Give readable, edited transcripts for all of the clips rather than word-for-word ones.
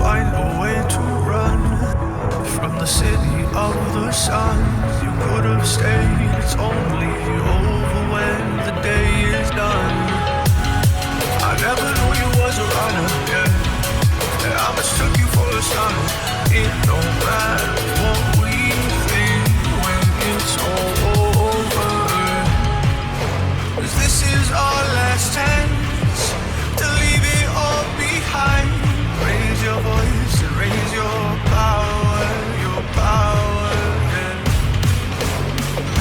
find a way to run from the city of the sun. You could have stayed, it's only over when the day is done. I never knew you was a runner, yeah. I mistook you for a son. It don't matter what we think when it's all over. 'Cause this is our last chance to leave it all behind. Raise your voice and raise your power, yeah.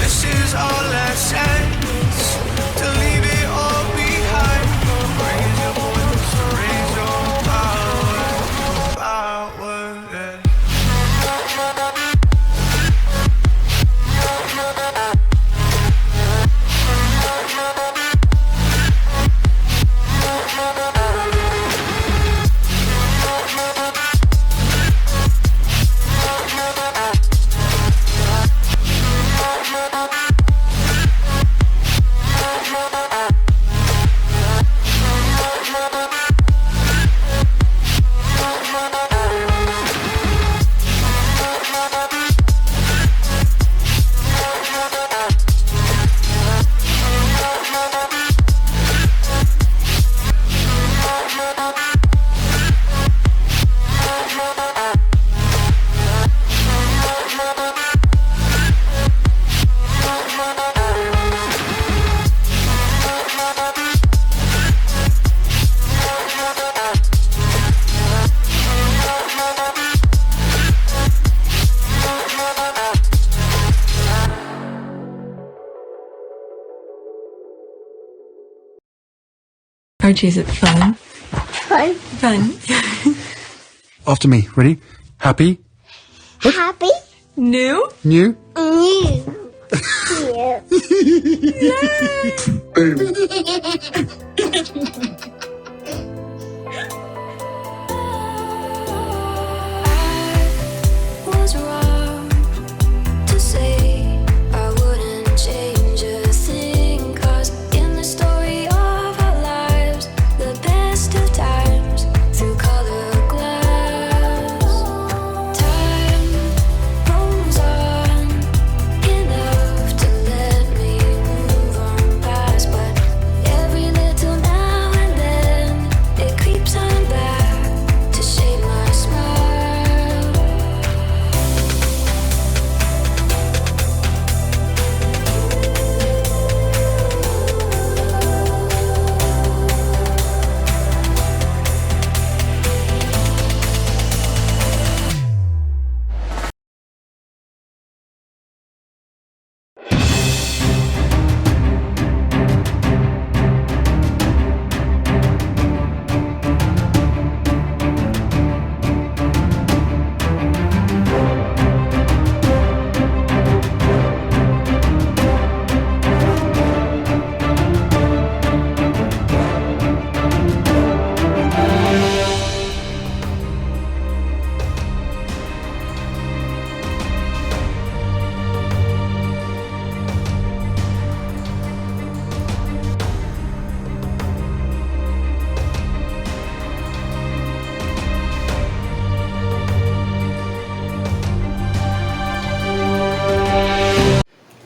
This is our last chance to leave it all behind. Raise your voice and raise your power, yeah. Archie, is it fun? Fun. Fun. After me. Ready? Happy? Happy. New? New? New. Was wrong to say I wouldn't change a thing, 'cause in the story of our lives, the best of times through color glass, time rolls on enough to let me move on past, but every little now and then it creeps on back to shape my smile.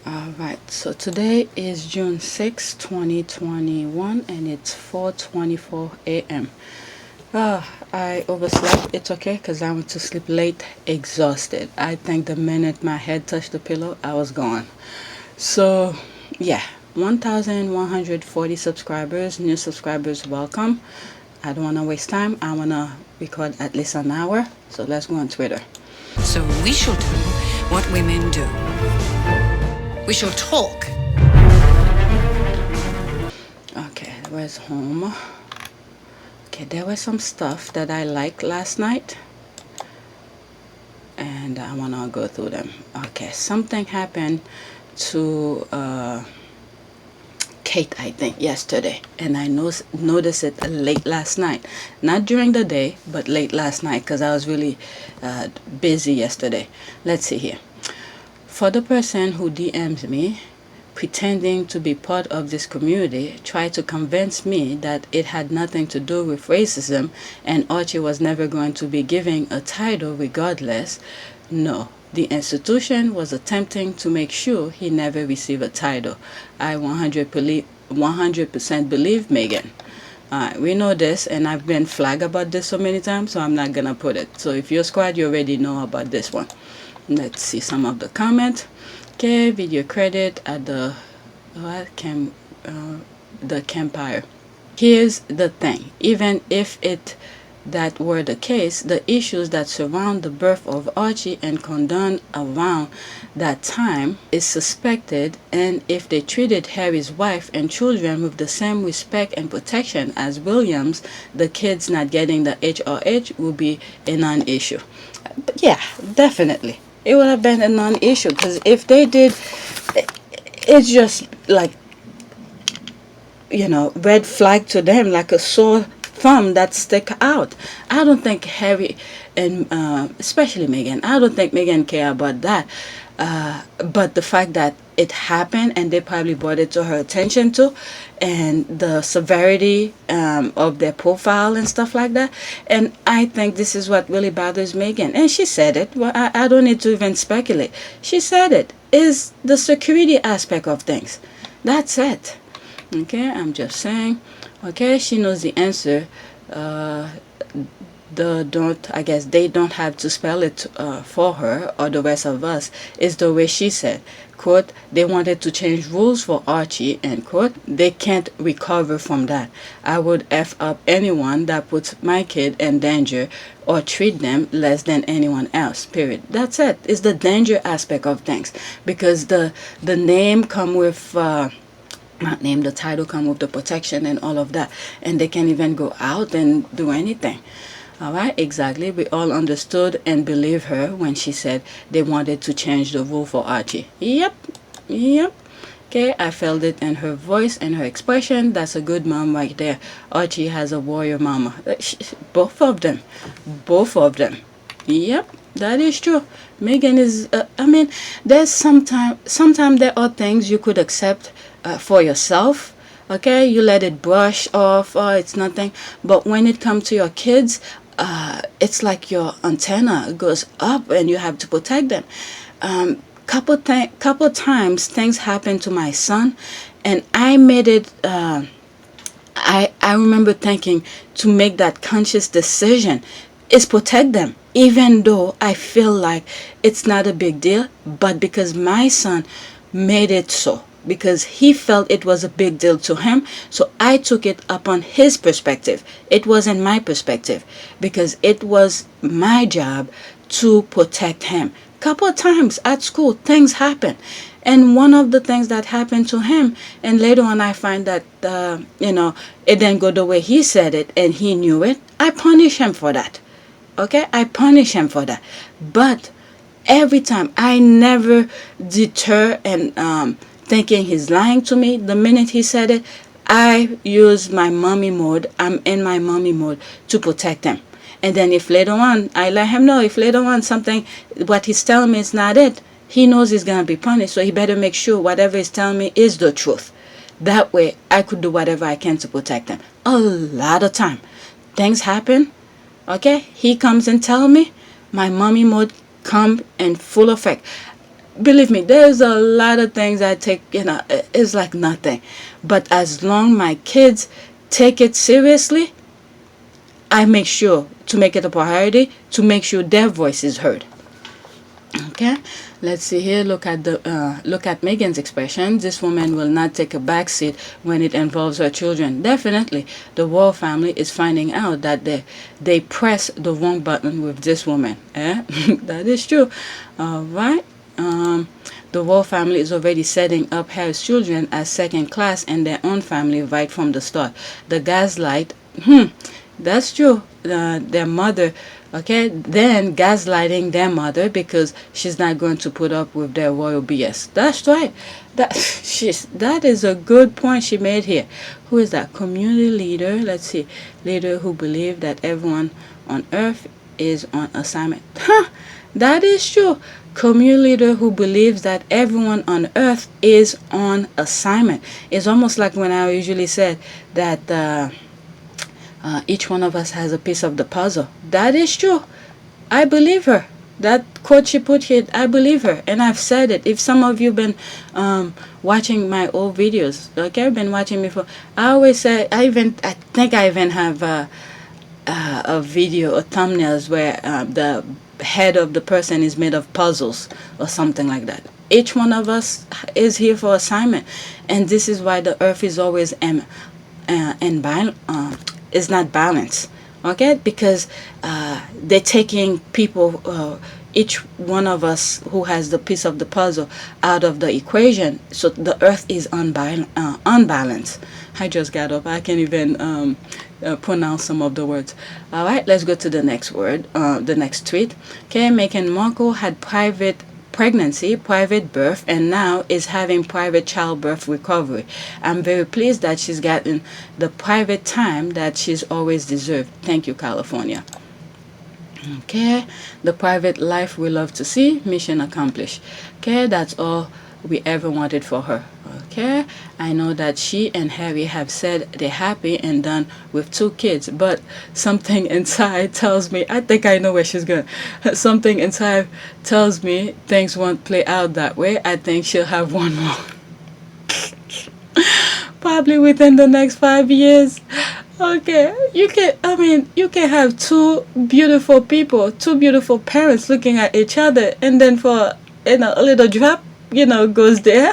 Alright, so today is June 6, 2021, and it's 4:24 a.m. I overslept. It's okay because I went to sleep late, exhausted. I think the minute my head touched the pillow, I was gone. So, yeah, 1,140 subscribers, new subscribers, welcome. I don't want to waste time. I want to record at least an hour. So let's go on Twitter. So we shall do what women do. We shall talk. Okay, where's home? Okay, there was some stuff that I liked last night, and I want to go through them. Okay, something happened to Kate, I think, yesterday, and I noticed it late last night. Not during the day, but late last night, because I was really busy yesterday. Let's see here. For the person who DMs me, pretending to be part of this community, tried to convince me that it had nothing to do with racism and Archie was never going to be given a title regardless. No, the institution was attempting to make sure he never received a title. I 100% believe Meghan. We know this, and I've been flagged about this so many times, so I'm not gonna put it. So if you're squad, you already know about this one. Let's see some of the comments. Okay, video credit at the Campfire. Here's the thing: even if that were the case, the issues that surround the birth of Archie and condone around that time is suspected, and if they treated Harry's wife and children with the same respect and protection as Williams, the kids not getting the HRH would be a non-issue. But yeah, definitely. It would have been a non-issue, because if they did, it's just like, red flag to them, like a sore thumb that stick out. I don't think Harry and especially Meghan, I don't think Meghan care about that. But the fact that it happened and they probably brought it to her attention too, and the severity of their profile and stuff like that. And I think this is what really bothers Meghan. And she said it. Well, I don't need to even speculate. She said it is the security aspect of things. That's it. Okay, I'm just saying. Okay, she knows the answer. I guess they don't have to spell it for her or the rest of us. It's the way she said, quote, they wanted to change rules for Archie, end quote. They can't recover from that. I would F up anyone that puts my kid in danger or treat them less than anyone else, period. That's it. It's the danger aspect of things, because the name come with not name, the title come with the protection and all of that, and they can't even go out and do anything. All right, exactly. We all understood and believed her when she said they wanted to change the rule for Archie. Yep. Okay, I felt it in her voice and her expression. That's a good mom right there. Archie has a warrior mama. Both of them. Yep, that is true. Meghan is, there's sometimes there are things you could accept for yourself. Okay, you let it brush off, it's nothing. But when it comes to your kids, it's like your antenna goes up and you have to protect them. Couple times things happened to my son, and I made it. I remember thinking to make that conscious decision is protect them, even though I feel like it's not a big deal, but because my son made it so, because he felt it was a big deal to him, so I took it upon his perspective. It wasn't my perspective, because it was my job to protect him. Couple of times at school things happen, and one of the things that happened to him, and later on I find that it didn't go the way he said it and he knew it, I punish him for that. Okay, I punish him for that. But every time I never deter and thinking he's lying to me. The minute he said it, I use my mommy mode. I'm in my mommy mode to protect him. And then if later on, I let him know, if later on something, what he's telling me is not it, he knows he's going to be punished. So he better make sure whatever he's telling me is the truth. That way, I could do whatever I can to protect him. A lot of time. Things happen. Okay? He comes and tell me, my mommy mode come in full effect. Believe me, there's a lot of things I take, it's like nothing. But as long my kids take it seriously, I make sure to make it a priority to make sure their voice is heard. Okay, let's see here. Look at Meghan's expression. This woman will not take a back seat when it involves her children. Definitely, the royal family is finding out that they press the wrong button with this woman. That is true. All right. The royal family is already setting up Harry's children as second class in their own family right from the start. The gaslight, that's true. Their mother, okay, then gaslighting their mother because she's not going to put up with their royal BS. That's right. That is a good point she made here. Who is that? Community leader. Let's see. Leader who believe that everyone on earth is on assignment. That is true. community leader who believes that everyone on earth is on assignment. It's almost like when I usually said that each one of us has a piece of the puzzle. That is true. I believe her. That quote she put here, I believe her, and I've said it. If some of you been watching my old videos, okay, been watching me for, I always say, I think I even have a video or thumbnails where the head of the person is made of puzzles or something like that. Each one of us is here for assignment, and this is why the earth is always is not balanced. Okay, because they're taking people, each one of us who has the piece of the puzzle out of the equation, so the earth is unbalanced. I just got up. I can't even pronounce some of the words. All right, let's go to the next word, the next tweet. Okay, Meghan Markle had private pregnancy, private birth, and now is having private childbirth recovery. I'm very pleased that she's gotten the private time that she's always deserved. Thank you, California. Okay, the private life we love to see, mission accomplished. Okay, that's all we ever wanted for her. Okay, I know that she and Harry have said they're happy and done with 2 kids, but something inside tells me, I think I know where she's going. Something inside tells me things won't play out that way. I think she'll have 1 more. Probably within the next 5 years. Okay, you can have 2 beautiful people, 2 beautiful parents looking at each other, and then for a little drop, goes there.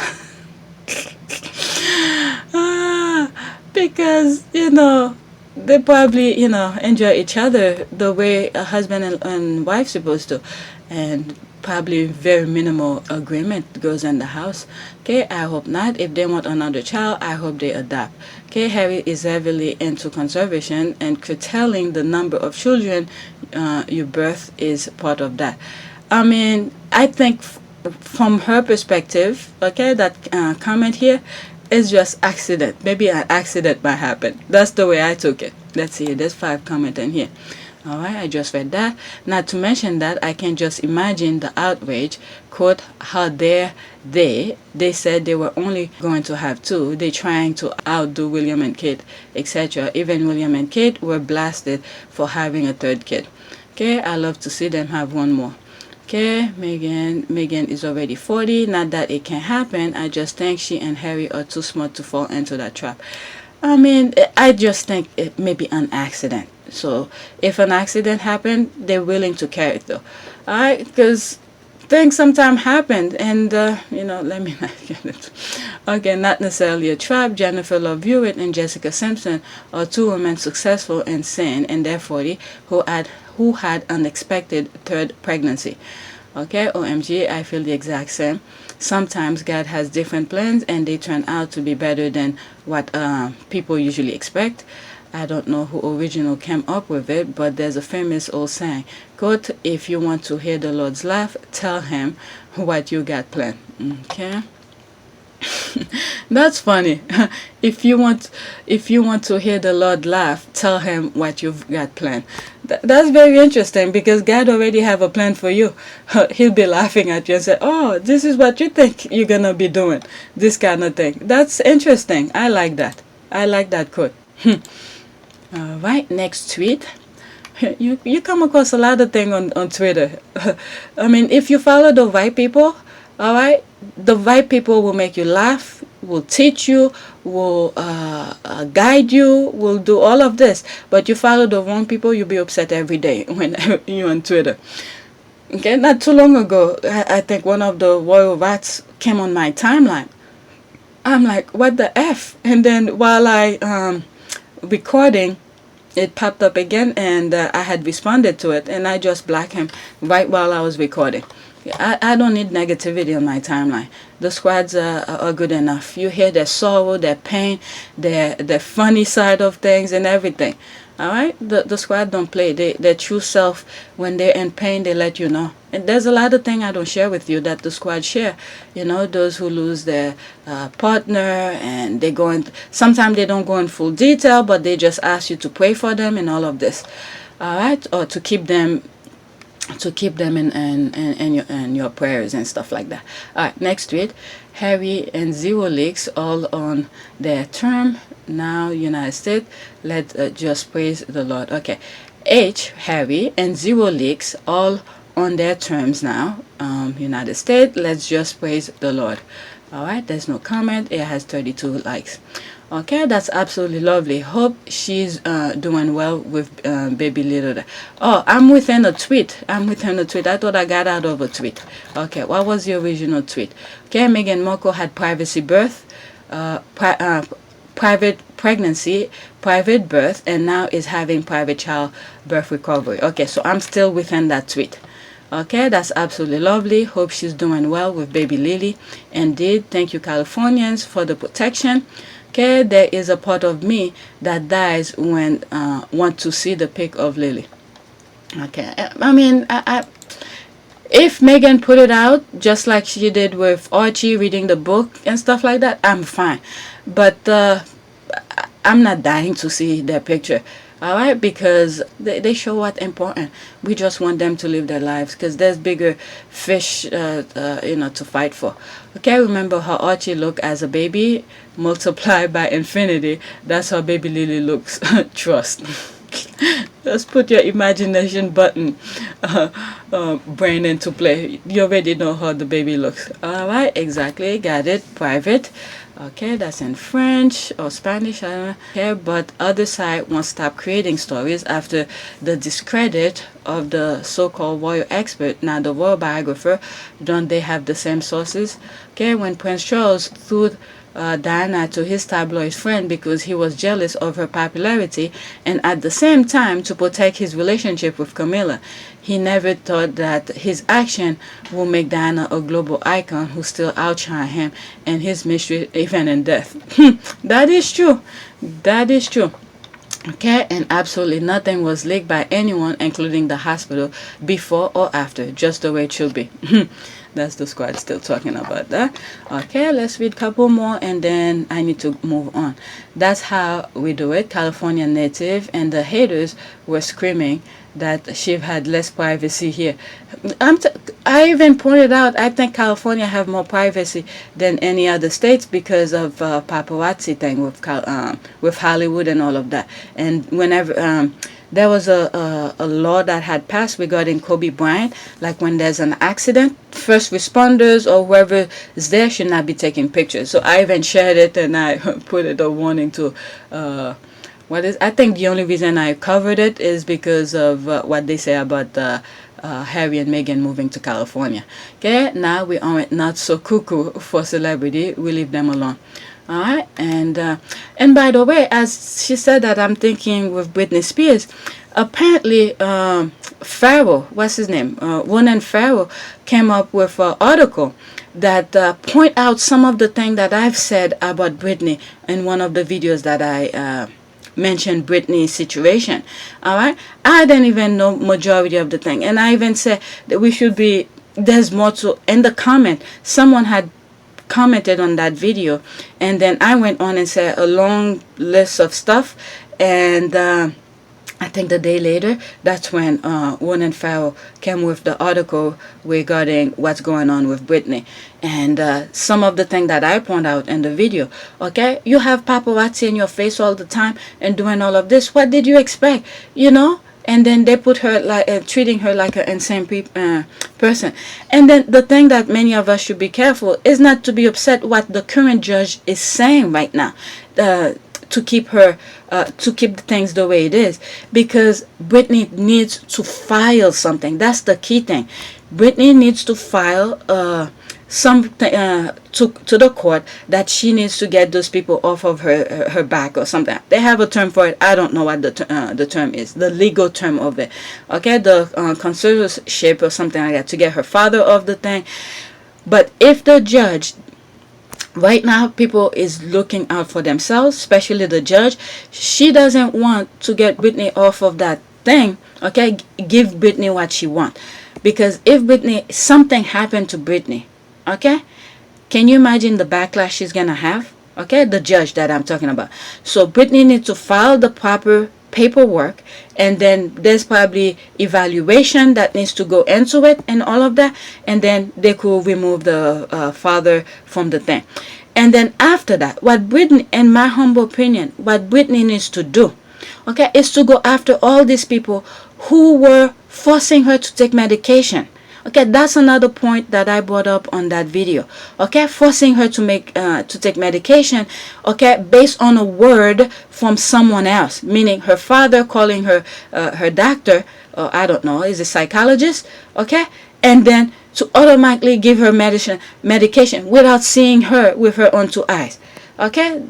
Because they probably enjoy each other the way a husband and wife supposed to, and probably very minimal agreement goes in the house. Okay, I hope not. If they want another child, I hope they adopt. Okay, Harry is heavily into conservation, and curtailing the number of children you birth is part of that. I think from her perspective, okay, that comment here is just accident. Maybe an accident might happen. That's the way I took it. Let's see, there's 5 comments in here. All right, I just read that. Not to mention that I can just imagine the outrage. Quote, how dare they said they were only going to have 2. They trying to outdo William and Kate, etc. Even William and Kate were blasted for having a 3rd kid. Okay, I love to see them have 1 more. Okay, Meghan is already 40. Not that it can happen. I just think she and Harry are too smart to fall into that trap. I just think it may be an accident. So if an accident happened, they're willing to carry it though. Alright, because things sometimes happen, and let me not get it. Okay, not necessarily a trap. Jennifer Love Hewitt and Jessica Simpson are 2 women successful and sane in their 40 who had unexpected 3rd pregnancy. Okay, OMG, I feel the exact same. Sometimes God has different plans and they turn out to be better than what people usually expect. I don't know who originally came up with it, but there's a famous old saying, quote, if you want to hear the Lord's laugh, tell him what you got planned. Okay. That's funny. If you want to hear the Lord laugh, tell him what you've got planned. That's very interesting, because God already have a plan for you. He'll be laughing at you and say, oh, this is what you think you're gonna be doing, this kind of thing. That's interesting. I like that. I like that quote. All right, next tweet. You come across a lot of things on Twitter. If you follow the right people, all right, the right people will make you laugh, will teach you, will guide you, will do all of this. But you follow the wrong people, you'll be upset every day when you're on Twitter. Okay, not too long ago, I think one of the royal rats came on my timeline. I'm like, what the F? And then while I recording, it popped up again, and I had responded to it, and I just blocked him right while I was recording. I don't need negativity on my timeline. The squads are good enough. You hear their sorrow, their pain, their funny side of things and everything. All right? The squad don't play. Their true self, when they're in pain, they let you know. And there's a lot of things I don't share with you that the squad share. Those who lose their partner, and they go in. Sometimes they don't go in full detail, but they just ask you to pray for them and all of this. All right? Or to keep them to keep them in your prayers and stuff like that. All right, next tweet. Harry and Zero Leaks all on their term now. United States, let's just praise the Lord. Okay, Harry and Zero Leaks all on their terms now. United States, let's just praise the Lord. All right, there's no comment. It has 32 likes. Okay, that's absolutely lovely. Hope she's doing well with baby little. Oh, I'm within a tweet. I thought I got out of a tweet. Okay, what was the original tweet? Okay, Meghan Markle had private pregnancy, private birth, and now is having private child birth recovery. Okay, so I'm still within that tweet. Okay, that's absolutely lovely. Hope she's doing well with baby Lily. Indeed, thank you Californians for the protection. Okay, there is a part of me that dies when want to see the pic of Lily. Okay, I mean, if Meghan put it out just like she did with Archie reading the book and stuff like that, I'm fine. But I'm not dying to see their picture. All right, because they show what's important. We just want them to live their lives because there's bigger fish, to fight for. Okay, remember how Archie looked as a baby, multiplied by infinity. That's how baby Lily looks. Trust. Just put your imagination button brain into play. You already know how the baby looks. All right, exactly, got it. Private. Okay, that's in French or Spanish, I don't care. But other side won't stop creating stories after the discredit of the so-called royal expert. Now the royal biographer, don't they have the same sources? Okay, when Prince Charles threw Diana to his tabloid friend because he was jealous of her popularity, and at the same time to protect his relationship with Camilla. He never thought that his action will make Diana a global icon who still outshine him and his mystery even in death. That is true. That is true. Okay, and absolutely nothing was leaked by anyone, including the hospital, before or after, just the way it should be. That's the squad still talking about that. Okay, let's read a couple more and then I need to move on. That's how we do it. California native and the haters were screaming that she had less privacy here. I even pointed out I think California have more privacy than any other states because of paparazzi thing with Hollywood and all of that. And whenever there was a law that had passed regarding Kobe Bryant, like when there's an accident, first responders or whoever is there should not be taking pictures. So I even shared it and I put it a warning to I think the only reason I covered it is because of what they say about Harry and Meghan moving to California. Okay, now we aren't not so cuckoo for celebrity. We leave them alone. All right, and by the way, as she said that, I'm thinking with Britney Spears. Apparently, Farrell, what's his name? Ronan Farrell came up with an article that point out some of the things that I've said about Britney in one of the videos that I mentioned Britney's situation. All right, I didn't even know majority of the thing, and I even said that we should be. There's more to. In the comment, someone had commented on that video, and then I went on and said a long list of stuff, and I think the day later, that's when Ronan Farrell came with the article regarding what's going on with Britney. And some of the things that I point out in the video. Okay, you have paparazzi in your face all the time and doing all of this. What did you expect? You know? And then they put her like treating her like an insane person. And then the thing that many of us should be careful is not to be upset what the current judge is saying right now. To keep her, to keep the things the way it is, because Britney needs to file something. That's the key thing. Britney needs to file something to the court that she needs to get those people off of her back or something. They have a term for it. I don't know what the term is, the legal term of it. Okay, the conservatorship or something like that, to get her father off the thing. But if the judge, right now, people is looking out for themselves, especially the judge. She doesn't want to get Britney off of that thing. Okay, give Britney what she wants. Because if something happened to Britney, okay, can you imagine the backlash she's gonna have? Okay, the judge that I'm talking about. So Britney needs to file the proper paperwork, and then there's probably evaluation that needs to go into it and all of that, and then they could remove the father from the thing. And then after that, what Britney, in my humble opinion, what Britney needs to do, okay, is to go after all these people who were forcing her to take medication. Okay, that's another point that I brought up on that video. Okay, forcing her to take medication, okay, based on a word from someone else, meaning her father calling her her doctor, or I don't know, is a psychologist, okay, and then to automatically give her medication without seeing her with her own two eyes. Okay,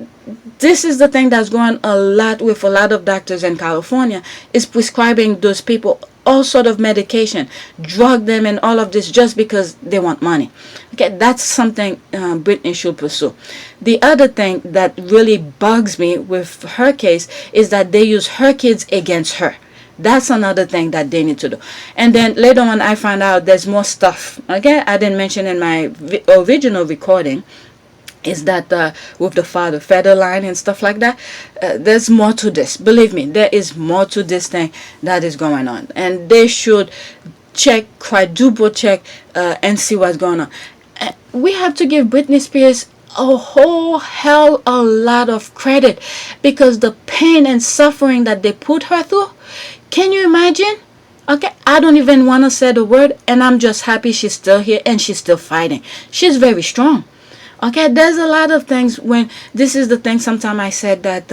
this is the thing that's going a lot with a lot of doctors in California, is prescribing those people all sort of medication, drug them and all of this just because they want money. Okay, that's something Britney should pursue. The other thing that really bugs me with her case is that they use her kids against her. That's another thing that they need to do. And then later on I find out there's more stuff. Okay, I didn't mention in my original recording, is that with the father Federline and stuff like that, there's more to this. Believe me, there is more to this thing that is going on, and they should check, quadruple check, and see what's going on. We have to give Britney Spears a whole hell a lot of credit, because the pain and suffering that they put her through, can you imagine? Okay, I don't even want to say the word, and I'm just happy she's still here and she's still fighting. She's very strong. Okay, there's a lot of things when, this is the thing, sometimes I said that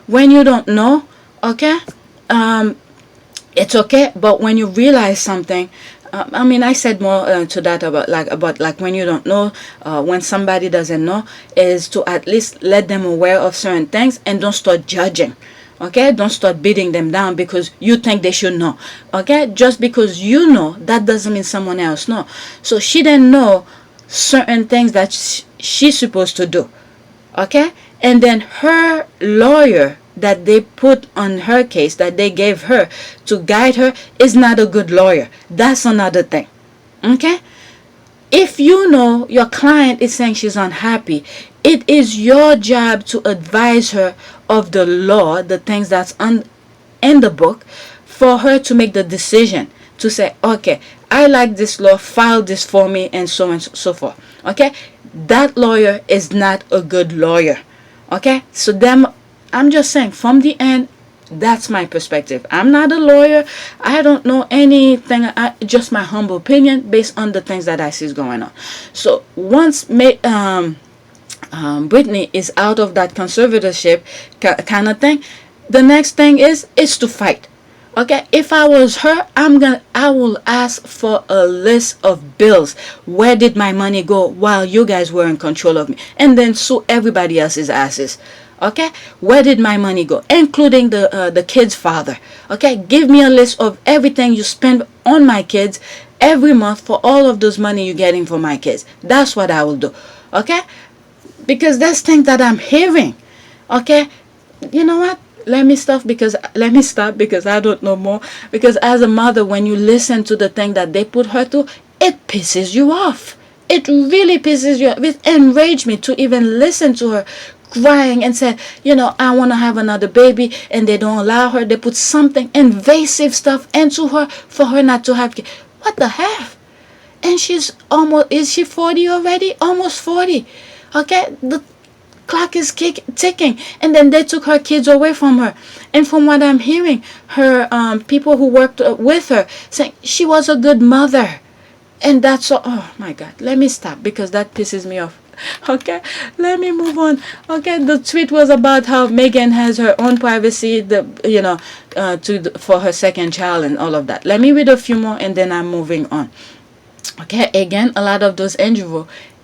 when you don't know, okay, it's okay, but when you realize something, I mean, I said more to that about when you don't know, when somebody doesn't know, is to at least let them aware of certain things and don't start judging. Okay, don't start beating them down because you think they should know. Okay, just because you know, that doesn't mean someone else know. So she didn't know certain things that she's supposed to do. Okay, and then her lawyer that they put on her case, that they gave her to guide her, is not a good lawyer. That's another thing. Okay, if you know your client is saying she's unhappy, it is your job to advise her of the law, the things that's in the book, for her to make the decision to say, okay, I like this law, file this for me, and so on and so forth. Okay, that lawyer is not a good lawyer. Okay, so I'm just saying, from the end, that's my perspective. I'm not a lawyer. I don't know anything. Just my humble opinion based on the things that I see is going on. So once Britney is out of that conservatorship kind of thing, the next thing is to fight. Okay, if I was her, I will ask for a list of bills. Where did my money go while you guys were in control of me? And then sue everybody else's asses. Okay, where did my money go, including the kid's father? Okay, give me a list of everything you spend on my kids every month for all of those money you're getting for my kids. That's what I will do. Okay, because that's things that I'm hearing. Okay, you know what? Let me stop because I don't know more. Because as a mother, when you listen to the thing that they put her through, it pisses you off. It really pisses you off. It enraged me to even listen to her crying and said, you know, I want to have another baby, and they don't allow her. They put something invasive stuff into her for her not to have kids. What the hell? And is she 40 already? Almost 40. Okay, the clock is ticking, and then they took her kids away from her. And from what I'm hearing, her people who worked with her saying she was a good mother, and that's all. Oh my God, let me stop because that pisses me off. Okay, let me move on. Okay, the tweet was about how Meghan has her own privacy, for her second child and all of that. Let me read a few more and then I'm moving on. Okay, again, a lot of those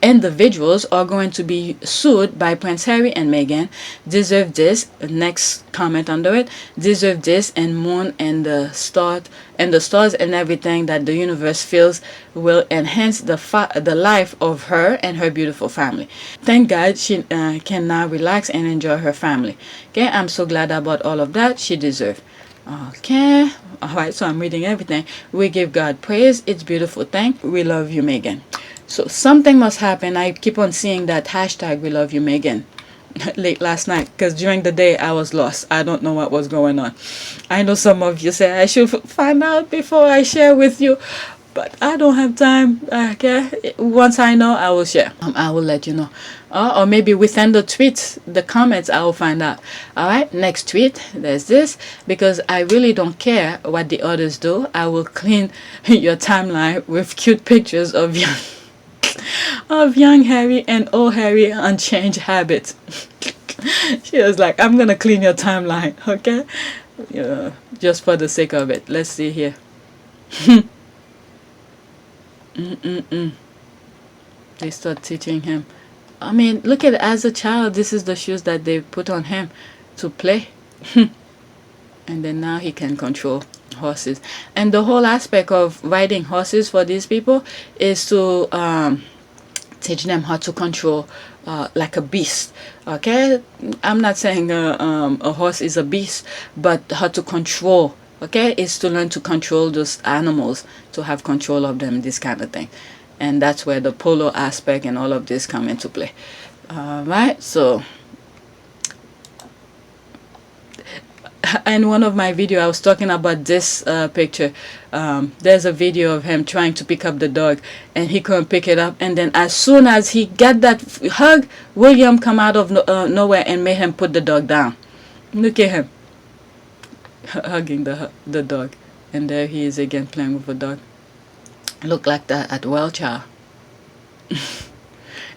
individuals are going to be sued by Prince Harry and Meghan. Deserve this. Next comment under it. Deserve this and moon and the stars and everything that the universe feels will enhance the life of her and her beautiful family. Thank God she can now relax and enjoy her family. Okay, I'm so glad about all of that. She deserves. Okay, all right, so I'm reading everything. We give God praise. It's a beautiful thing. We love you, Meghan. So something must happen. I keep on seeing that hashtag we love you, Meghan. late last night, because during the day I was lost. I don't know what was going on. I know some of you say I should find out before I share with you, but I don't have time. Okay, once I know, I will share. I will let you know, or maybe within the tweets, the comments, I will find out. All right, next tweet, there's this, because I really don't care what the others do. I will clean your timeline with cute pictures of young Harry and old Harry unchanged habits. She was like, I'm gonna clean your timeline, okay? Just for the sake of it. Let's see here. They start teaching him. I mean, look at, as a child, this is the shoes that they put on him to play. And then now he can control horses. And the whole aspect of riding horses for these people is to teach them how to control like a beast. Okay, I'm not saying a horse is a beast, but how to control. Okay, is to learn to control those animals, to have control of them, this kind of thing. And that's where the polo aspect and all of this come into play. Right, so in one of my video I was talking about this picture. There's a video of him trying to pick up the dog and he couldn't pick it up, and then as soon as he got that hug, William come out of nowhere and made him put the dog down. Look at him hugging the dog, and there he is again playing with the dog. Look like that at Well Child.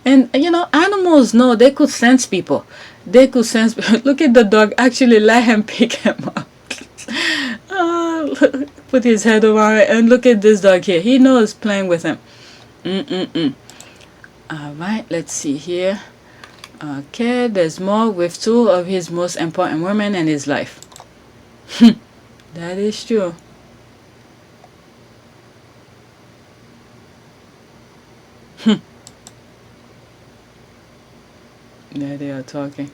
And you know, animals know, they could sense people. They could sense. Look at the dog actually let him pick him up. Put his head around it, and look at this dog here. He knows playing with him. Alright, let's see here. Okay, there's more with two of his most important women in his life. That is true. There they are talking.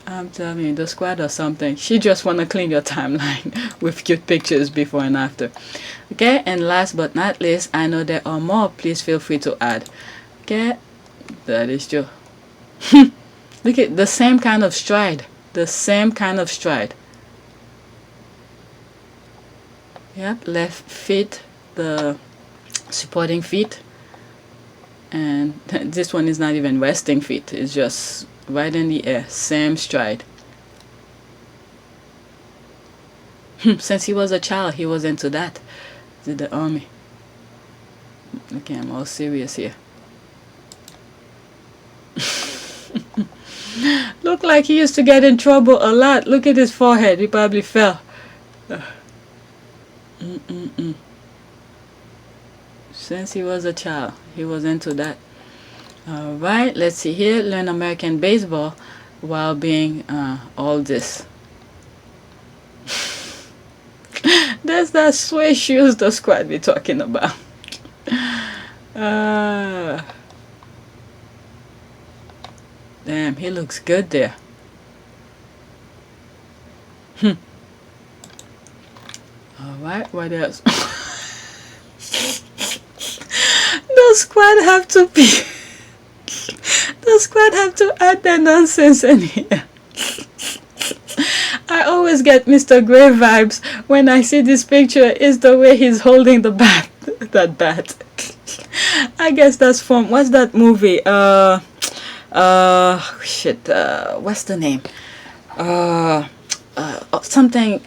I'm telling you, the squad or something. She just want to clean your timeline with cute pictures before and after. Okay, and last but not least, I know there are more. Please feel free to add. Okay, that is true. Look at the same kind of stride. The same kind of stride. Yep, left feet, the supporting feet. And this one is not even resting feet. It's just right in the air. Same stride. Since he was a child, he was into that. Did the army. Okay, I'm all serious here. Look like he used to get in trouble a lot. Look at his forehead. He probably fell. Since he was a child, he was into that. Alright, let's see here. Learn American baseball while being all this. There's that suede shoes the squad be talking about. Damn, he looks good there. Alright, what else? The squad have to be. The squad have to add that nonsense in here. I always get Mr. Gray vibes when I see this picture. Is the way he's holding the bat. That bat. I guess that's from, what's that movie? Shit. What's the name? Something.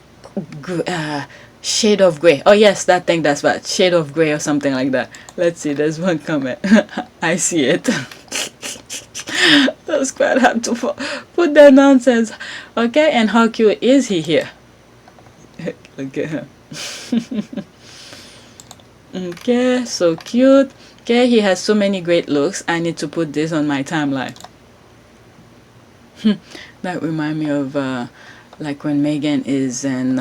Shade of Grey. Oh yes, that thing, that's what. Shade of Grey or something like that. Let's see, there's one comment. I see it. The squad have to put that nonsense. Okay, and how cute is he here? Look at him. Okay, so cute. Okay, he has so many great looks. I need to put this on my timeline. That remind me of like when Meghan is in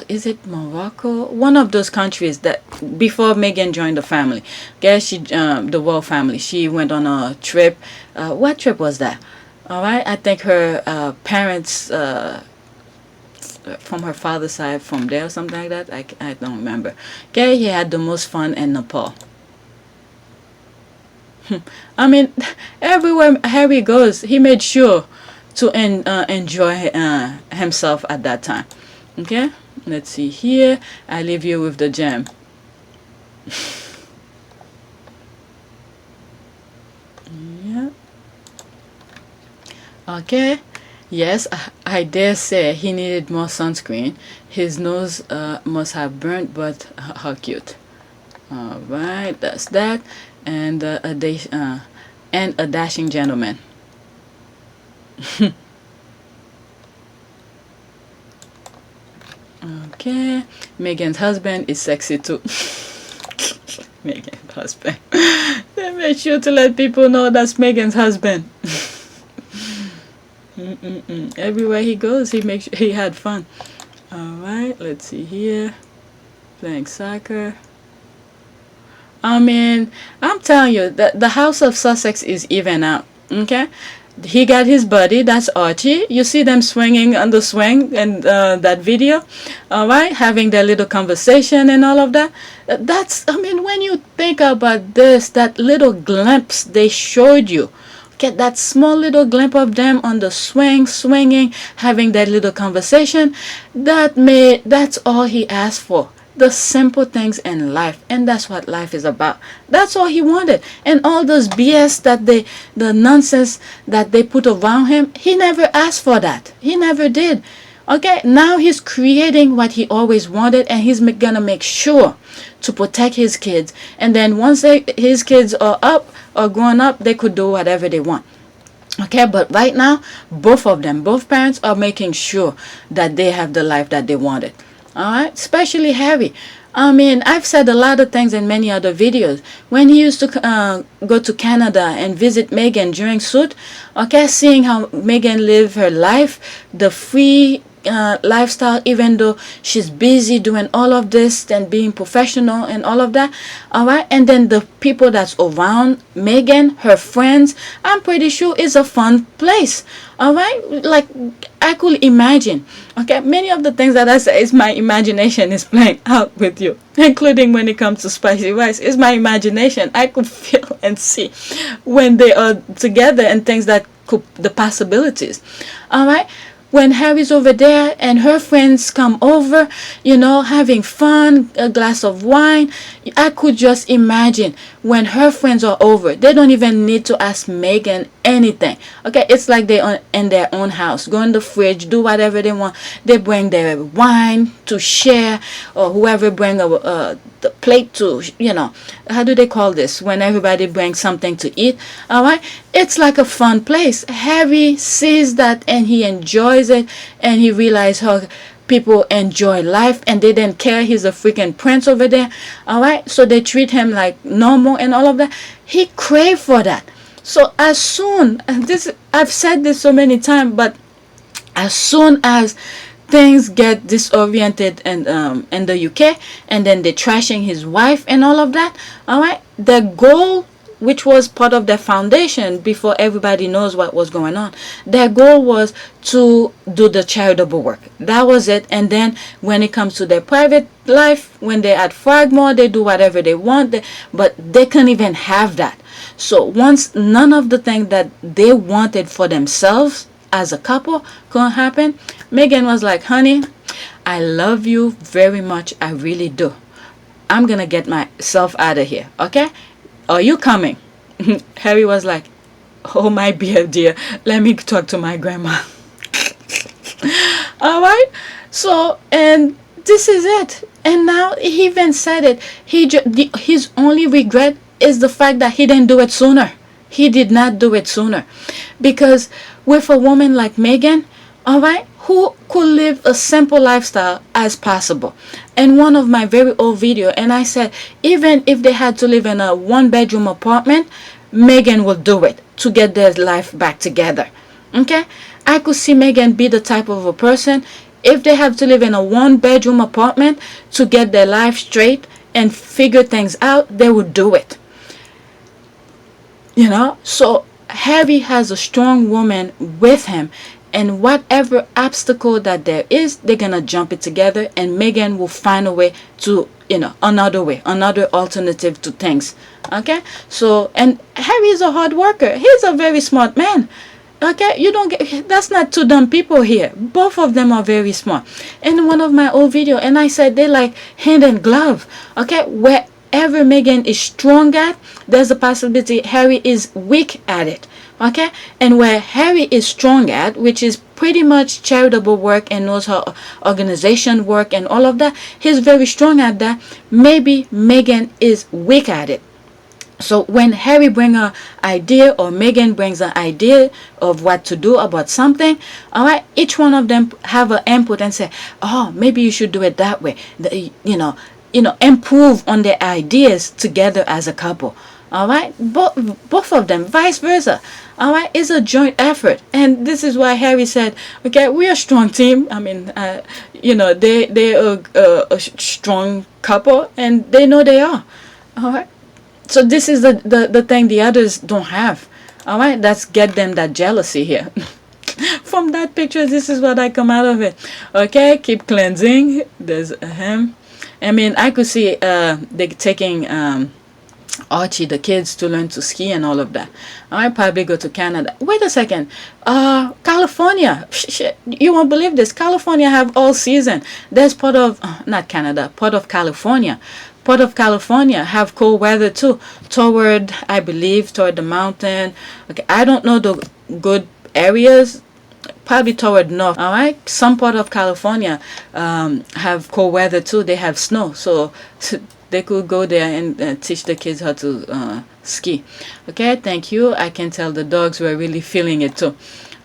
is it Morocco? One of those countries that before Meghan joined the family. Okay, she the royal family. She went on a trip. What trip was that? All right, I think her parents from her father's side from there or something like that. I don't remember. Okay, he had the most fun in Nepal. I mean, everywhere Harry goes, he made sure to enjoy himself at that time. Okay, let's see here. I leave you with the gem. Yeah. Okay. Yes, I dare say he needed more sunscreen. His nose must have burnt, but how cute. All right, that's that, and a dashing gentleman. Okay, Megan's husband is sexy too. Megan's husband. They made sure to let people know that's Megan's husband. Everywhere he goes, he had fun. All right, let's see here. Playing soccer. I mean, I'm telling you that the House of Sussex is even out. Okay, he got his buddy. That's Archie. You see them swinging on the swing and that video. All right, having their little conversation and all of that. That's. I mean, when you think about this, that little glimpse they showed you. Get that small little glimpse of them on the swinging, having that little conversation. That's all he asked for. The simple things in life, and that's what life is about. That's all he wanted. And all those BS the nonsense that they put around him, he never asked for that. He never did. Okay, now he's creating what he always wanted, and he's gonna make sure to protect his kids. And then once his kids are up or grown up, they could do whatever they want. Okay, but right now, both of them, both parents are making sure that they have the life that they wanted. All right, especially Harry. I mean, I've said a lot of things in many other videos. When he used to go to Canada and visit Meghan during suit, okay, seeing how Meghan lived her life, the free lifestyle, even though she's busy doing all of this and being professional and all of that. All right, and then the people that's around Meghan, her friends, I'm pretty sure it's a fun place. All right, like I could imagine. Okay, many of the things that I say is my imagination is playing out with you, including when it comes to spicy rice. It's my imagination. I could feel and see when they are together and things that could, the possibilities. All right, when Harry's over there and her friends come over, you know, having fun, a glass of wine, I could just imagine when her friends are over. They don't even need to ask Meghan anything. Okay, it's like they're in their own house. Go in the fridge, do whatever they want. They bring their wine to share, or whoever bring the plate to, you know, how do they call this? When everybody brings something to eat. All right, it's like a fun place. Harry sees that and he enjoys it, and he realizes how people enjoy life and they didn't care. He's a freaking prince over there. All right, so they treat him like normal and all of that. He craved for that. So as soon as this, I've said this so many times, but as soon as things get disoriented and in the UK, and then they're trashing his wife and all of that, all right, the goal, which was part of their foundation before everybody knows what was going on, their goal was to do the charitable work. That was it. And then when it comes to their private life, when they're at Frogmore, they do whatever they want, but they can't even have that. So once none of the things that they wanted for themselves as a couple couldn't happen, Meghan was like, honey, I love you very much. I really do. I'm gonna get myself out of here. Okay, are you coming? Harry was like, oh my dear, let me talk to my grandma. All right, so, and this is it. And now he even said it. His only regret is the fact that he didn't do it sooner. He did not do it sooner, because with a woman like Meghan, all right, who could live a simple lifestyle as possible. In one of my very old video, and I said, even if they had to live in a 1-bedroom apartment, Meghan will do it to get their life back together. Okay, I could see Meghan be the type of a person, if they have to live in a 1-bedroom apartment to get their life straight and figure things out, they would do it. You know, so Harry has a strong woman with him, and whatever obstacle that there is, they're gonna jump it together, and Meghan will find a way to another way, another alternative to things. Okay, so, and Harry is a hard worker. He's a very smart man. Okay, you don't get, that's not two dumb people here. Both of them are very smart. In one of my old video, and I said they like hand and glove. Okay, wherever Meghan is strong at, there's a possibility Harry is weak at it. Okay, and where Harry is strong at, which is pretty much charitable work and knows how organization work and all of that, he's very strong at that. Maybe Meghan is weak at it. So when Harry brings an idea or Meghan brings an idea of what to do about something, all right, each one of them have an input and say, oh, maybe you should do it that way. Improve on their ideas together as a couple. All right, both of them, vice versa. All right, it's a joint effort, and this is why Harry said, "Okay, we're a strong team. I mean, they're a strong couple, and they know they are. All right." So this is the thing the others don't have. All right, that's get them that jealousy here. From that picture, this is what I come out of it. Okay, keep cleansing. There's him. I mean, I could see they taking Archie, the kids, to learn to ski and all of that. I probably go to Canada. Wait a second. California. Shit, you won't believe this. California have all season. There's part of not Canada, part of California. Part of California have cold weather too. I believe, toward the mountain. Okay, I don't know the good areas. Probably toward north. All right, some part of California have cold weather too. They have snow, so they could go there and teach the kids how to ski. Okay, thank you. I can tell the dogs were really feeling it too.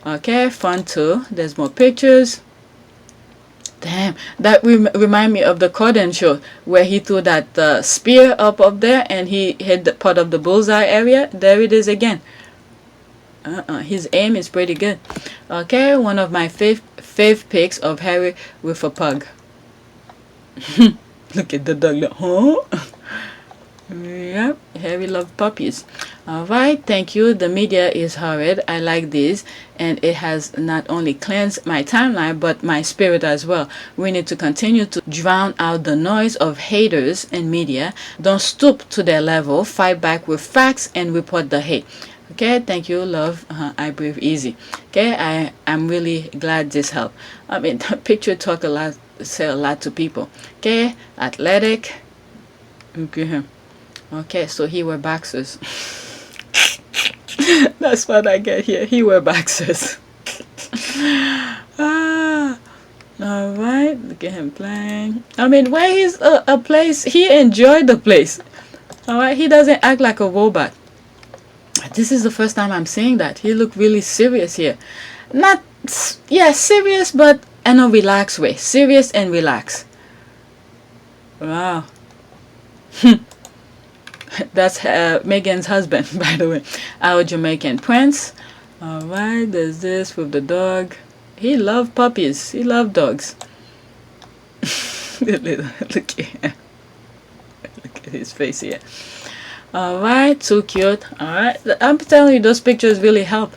Okay, fun too. There's more pictures. Damn, that remind me of the Corden show where he threw that spear up there and he hit the part of the bullseye area. There it is again. His aim is pretty good. Okay, one of my fave pics of Harry with a pug. Look at the dog. Huh? Yep, Harry loves puppies. Alright, thank you. The media is horrid. I like this, and it has not only cleansed my timeline but my spirit as well. We need to continue to drown out the noise of haters and media. Don't stoop to their level. Fight back with facts and report the hate. Okay, thank you, love. I breathe easy. Okay, I'm really glad this helped. I mean, the picture talk a lot, say a lot to people. Okay, athletic. Okay, so he wear boxers. That's what I get here. He wear boxers. Alright, look at him playing. I mean, where he's a place, he enjoyed the place. Alright, he doesn't act like a robot. This is the first time I'm seeing that. He looked really serious here. Not, yeah, serious, but in a relaxed way. Serious and relaxed. Wow. That's Meghan's husband, by the way. Our Jamaican prince. Alright, there's this with the dog. He loved puppies. He loved dogs. Look at him. Look at his face here. Alright, too cute. Alright, I'm telling you, those pictures really help.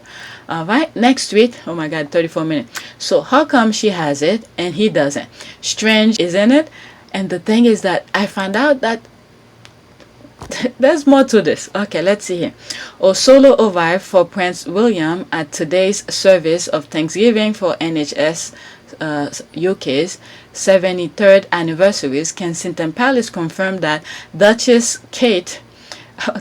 Alright, next tweet. Oh my god, 34 minutes. So how come she has it and he doesn't? Strange, isn't it? And the thing is that I found out that there's more to this. Okay, let's see here. Solo arrived for Prince William at today's service of Thanksgiving for NHS UK's 73rd anniversaries. Kensington Palace confirmed that Duchess Kate,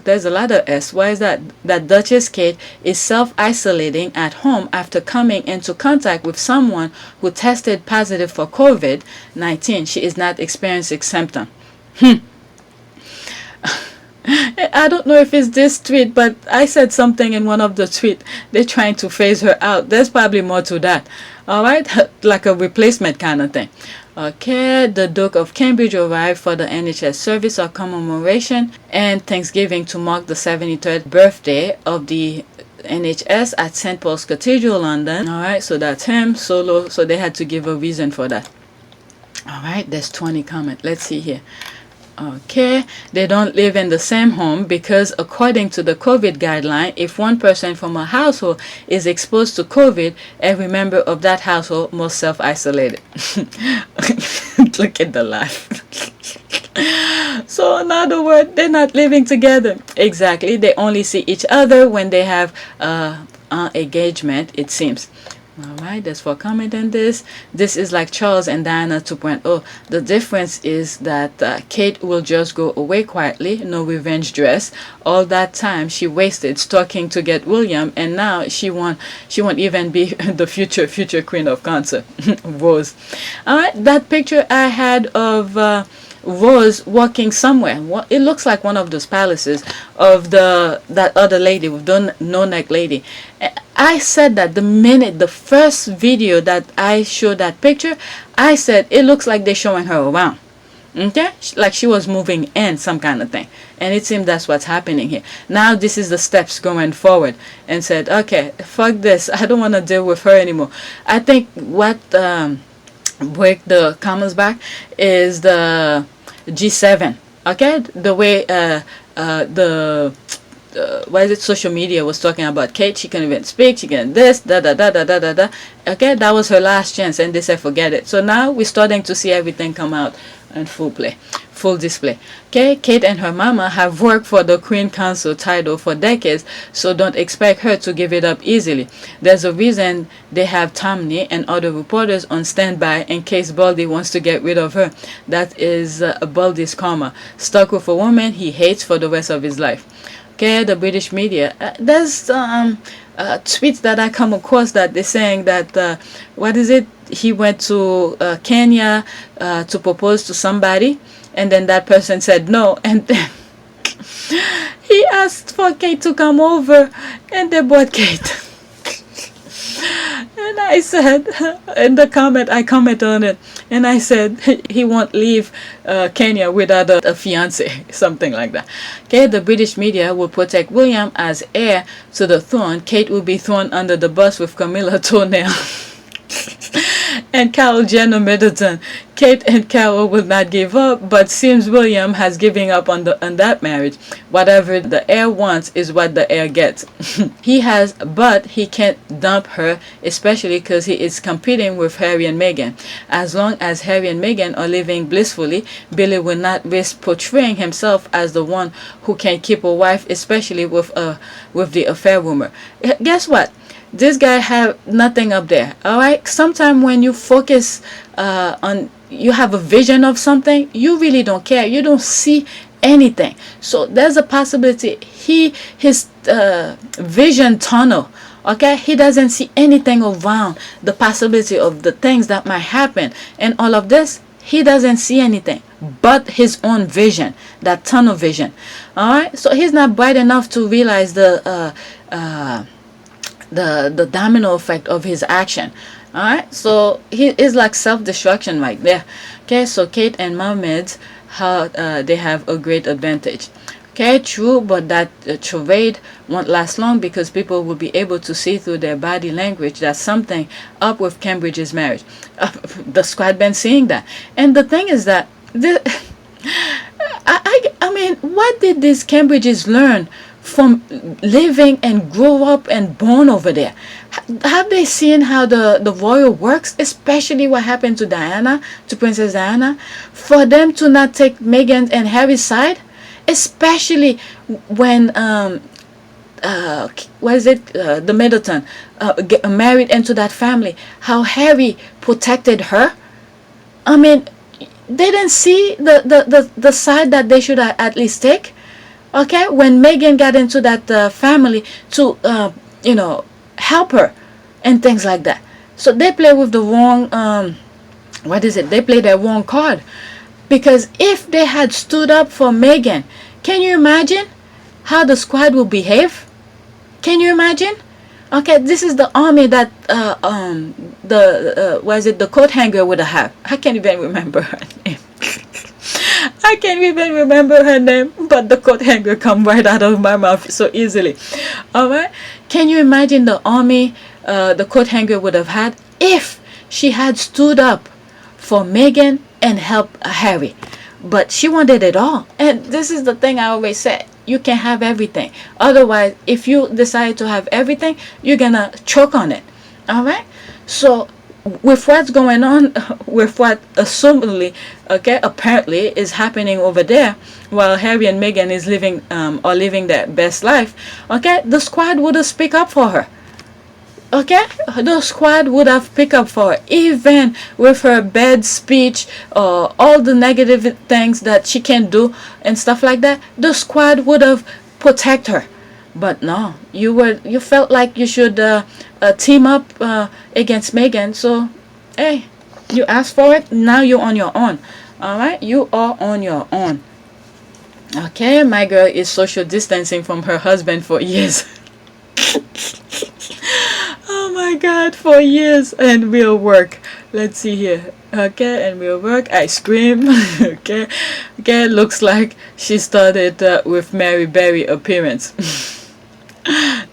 there's a lot of S. Why is that? That Duchess Kate is self-isolating at home after coming into contact with someone who tested positive for COVID-19. She is not experiencing symptoms. I don't know if it's this tweet, but I said something in one of the tweets. They're trying to phase her out. There's probably more to that. Alright, like a replacement kind of thing. Okay, the Duke of Cambridge arrived for the NHS service of commemoration and Thanksgiving to mark the 73rd birthday of the NHS at St. Paul's Cathedral, London. Alright, so that's him, solo. So they had to give a reason for that. Alright, there's 20 comments. Let's see here. Okay, they don't live in the same home because according to the COVID guideline, if one person from a household is exposed to COVID, every member of that household must self-isolate it. Look at the laugh. So in other words, they're not living together. Exactly. They only see each other when they have engagement, it seems. All right, that's for comment on this. This is like Charles and Diana 2.0. The difference is that Kate will just go away quietly, no revenge dress. All that time she wasted stalking to get William, and now she won't even be the future queen of cancer. Rose. All right, that picture I had of Rose walking somewhere. It looks like one of those palaces of that other lady with the no neck lady. I said that the first video that I showed that picture, I said it looks like they're showing her around. Okay, like she was moving in some kind of thing, and it seems that's what's happening here. Now this is the steps going forward, and said, okay, fuck this, I don't want to deal with her anymore. I think what break the comments back is the G7. Okay, the way what is it, social media was talking about Kate, she can even speak, she can this, da da da da da da da. Okay, that was her last chance, and they said forget it. So now we're starting to see everything come out in full display. Okay, Kate and her mama have worked for the Queen Consort title for decades, so don't expect her to give it up easily. There's a reason they have Tammany and other reporters on standby in case Baldy wants to get rid of her. That is Baldy's karma. Stuck with a woman he hates for the rest of his life. Okay, the British media. There's tweets that I come across that they're saying that what is it? He went to Kenya to propose to somebody, and then that person said no, and then he asked for Kate to come over, and they brought Kate. And I said in the comment, I comment on it, and I said he won't leave Kenya without a fiance, something like that. Okay, the British media will protect William as heir to the throne. Kate will be thrown under the bus with Camilla Toenail and Carol Jenner Middleton. Kate and Carol will not give up, but seems William has given up on that marriage. Whatever the heir wants is what the heir gets. But he can't dump her, especially because he is competing with Harry and Meghan. As long as Harry and Meghan are living blissfully, Billy will not risk portraying himself as the one who can keep a wife, especially with the affair rumor. Guess what? This guy have nothing up there. All right, sometimes when you focus on, you have a vision of something, you really don't care, you don't see anything. So there's a possibility his vision tunnel, okay, he doesn't see anything around the possibility of the things that might happen, and all of this, he doesn't see anything but his own vision, that tunnel vision. All right, so he's not bright enough to realize the domino effect of his action. All right, so he is like self-destruction right there. Okay, so Kate and Mohammed, how they have a great advantage. Okay, true, but that charade won't last long because people will be able to see through their body language that something up with Cambridge's marriage. The squad been seeing that, and the thing is that I mean, what did these Cambridges learn from living and grow up and born over there? Have they seen how the royal works, especially what happened to Diana, to Princess Diana, for them to not take Meghan and Harry's side, especially when the Middleton get married into that family, how Harry protected her? I mean, they didn't see the side that they should at least take. Okay, when Meghan got into that family to help her and things like that, so they play with the wrong they play their wrong card, because if they had stood up for Meghan, can you imagine how the squad will behave? Can you imagine? Okay, this is the army that the coat hanger would have. I can't even remember her name. I can't even remember her name, but the coat hanger come right out of my mouth so easily. All right, can you imagine the army the coat hanger would have had if she had stood up for Meghan and helped Harry? But she wanted it all, and this is the thing I always say: you can have everything. Otherwise, if you decide to have everything, you're gonna choke on it. All right, so with what's going on, with what assumably, okay, apparently is happening over there, while Harry and Meghan is living or living their best life, okay, the squad would have speak up for her. Okay, the squad would have picked up for her, even with her bad speech or all the negative things that she can do and stuff like that. The squad would have protect her, but no, you felt like you should team up against Meghan. So, hey, you asked for it. Now you're on your own. All right, you are on your own. Okay, my girl is social distancing from her husband for years. Oh my God, for years, and will work. Let's see here. Okay, and will work. Ice cream. Okay, okay. Looks like she started with Mary Berry appearance.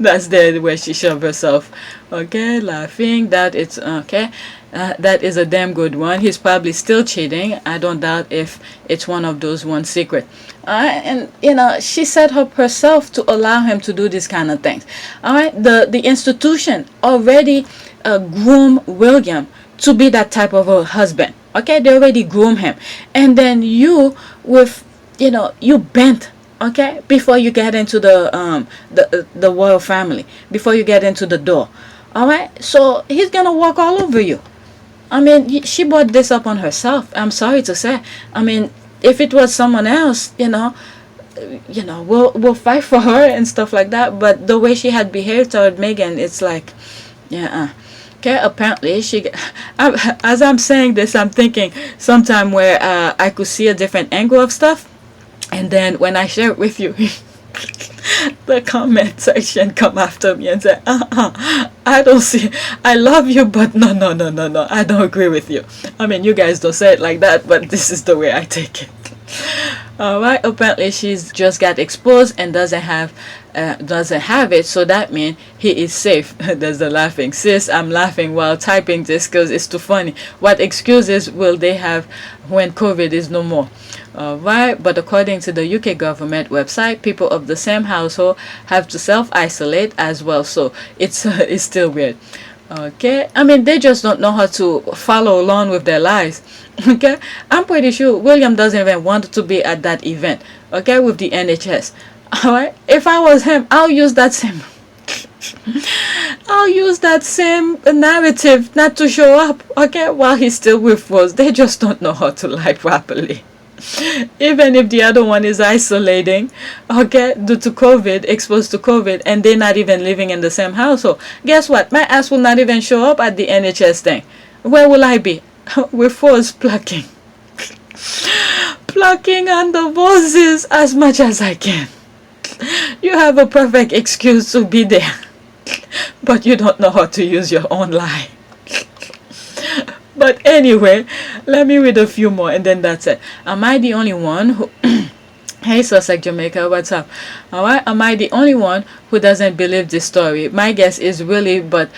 That's there where she shoved herself. Okay, laughing. That it's okay. That is a damn good one. He's probably still cheating. I don't doubt if it's one of those one secret. And you know, she set up herself to allow him to do these kind of things. All right, the institution already groom William to be that type of a husband. Okay, they already groom him, and then you with you bent. Okay, before you get into the royal family, before you get into the door. All right, so he's gonna walk all over you. I mean, she brought this up on herself. I'm sorry to say. I mean, if it was someone else, we'll fight for her and stuff like that. But the way she had behaved toward Meghan, it's like, yeah. Okay, apparently as I'm saying this, I'm thinking sometime where I could see a different angle of stuff, and then when I share it with you, the comment section come after me and say, I don't see, I love you, but no, I don't agree with you. I mean, you guys don't say it like that, but this is the way I take it. Alright, apparently she's just got exposed and doesn't have it, so that means he is safe. There's the laughing. Sis, I'm laughing while typing this because it's too funny. What excuses will they have when COVID is no more? Alright, but according to the UK government website, people of the same household have to self-isolate as well, so it's still weird. Okay, I mean, they just don't know how to follow along with their lives. Okay, I'm pretty sure William doesn't even want to be at that event, okay, with the NHS. Alright, if I was him, I'll use that same narrative not to show up, okay, while he's still with us. They just don't know how to lie properly. Even if the other one is isolating, okay, due to COVID, exposed to COVID, and they're not even living in the same household, guess what? My ass will not even show up at the NHS thing. Where will I be? With force plucking. Plucking on the roses as much as I can. You have a perfect excuse to be there, but you don't know how to use your own lie. But anyway, let me read a few more and then that's it. Am I the only one who Hey Sussex, Jamaica, what's up? Alright, am I the only one who doesn't believe this story? My guess is really, but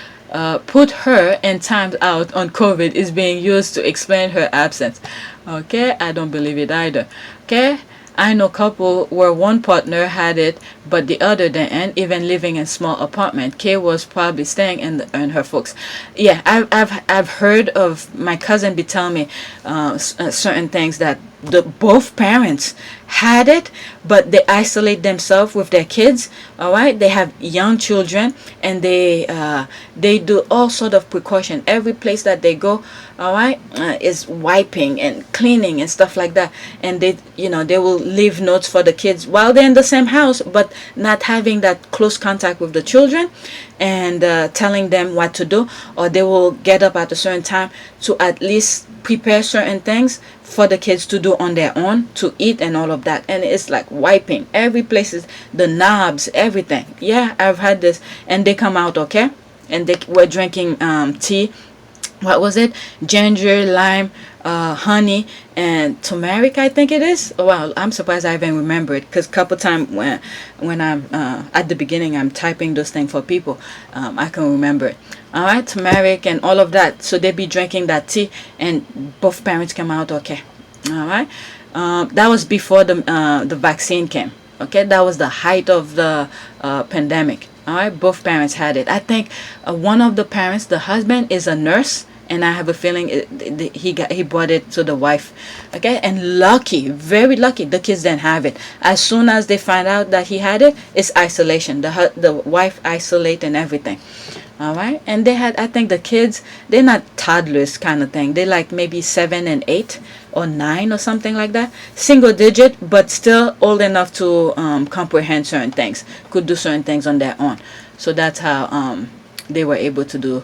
put her and timed out on COVID is being used to explain her absence. Okay, I don't believe it either. Okay, I know couple where one partner had it but the other didn't, even living in small apartment. Kay was probably staying in her folks. Yeah, I've heard of my cousin be telling me certain things that both parents had it, but they isolate themselves with their kids. All right, they have young children, and they do all sort of precaution. Every place that they go, all right, is wiping and cleaning and stuff like that. And they will leave notes for the kids while they're in the same house, but not having that close contact with the children and telling them what to do, or they will get up at a certain time to at least prepare certain things for the kids to do on their own, to eat and all of that. And it's like wiping every place, is the knobs, everything. Yeah, I've had this. And they come out okay, and they were drinking tea. What was it? Ginger, lime, honey, and turmeric, I think it is. Oh, wow, I'm surprised I even remember it, because a couple times when I'm at the beginning I'm typing those things for people, I can remember it. All right, turmeric and all of that. So they be drinking that tea, and both parents came out okay. All right, that was before the vaccine came. Okay, that was the height of the pandemic. All right, both parents had it. I think one of the parents, the husband, is a nurse, and I have a feeling he brought it to the wife. Okay, and lucky, very lucky, the kids didn't have it. As soon as they find out that he had it, it's isolation. The wife isolate and everything. All right, and they had, I think the kids, they're not toddlers kind of thing. They're like maybe 7 and 8 or 9 or something like that. Single digit, but still old enough to comprehend certain things, could do certain things on their own. So that's how they were able to do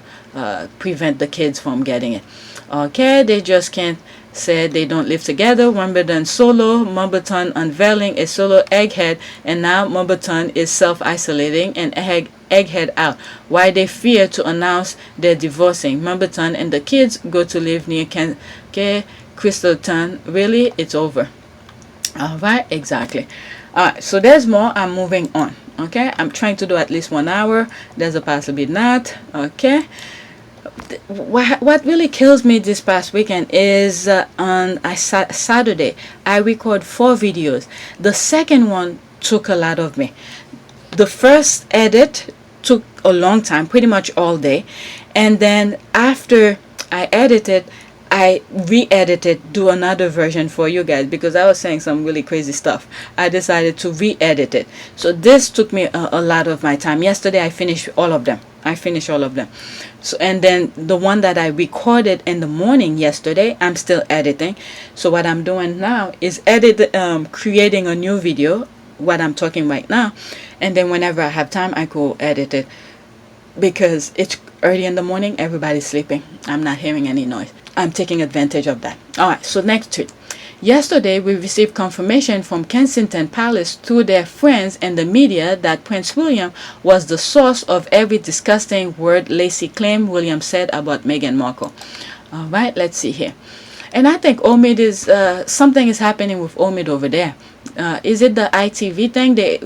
prevent the kids from getting it. Okay, they just can't say they don't live together. Wimbledon solo, Mumbleton unveiling a solo egghead, and now Mumbleton is self-isolating and egghead out. Why they fear to announce they're divorcing. Mumbleton and the kids go to live near Crystalton. Really, it's over. All right, exactly. All right, so there's more. I'm moving on. Okay, I'm trying to do at least 1 hour. There's a possibility not. Okay, what really kills me this past weekend is on Saturday I record 4 videos. The second one took a lot of me. The first edit took a long time, pretty much all day, and then after I edited, I re-edited, do another version for you guys because I was saying some really crazy stuff. I decided to re-edit it. So this took me a lot of my time. Yesterday I finished all of them. So, and then the one that I recorded in the morning yesterday, I'm still editing. So what I'm doing now is creating a new video, what I'm talking right now, and then whenever I have time I go edit it because it's early in the morning, everybody's sleeping. I'm not hearing any noise. I'm taking advantage of that. Alright, so next tweet. Yesterday, we received confirmation from Kensington Palace through their friends and the media that Prince William was the source of every disgusting word Lacey claimed William said about Meghan Markle. Alright, let's see here. And I think Omid is, something is happening with Omid over there. Is it the ITV thing? They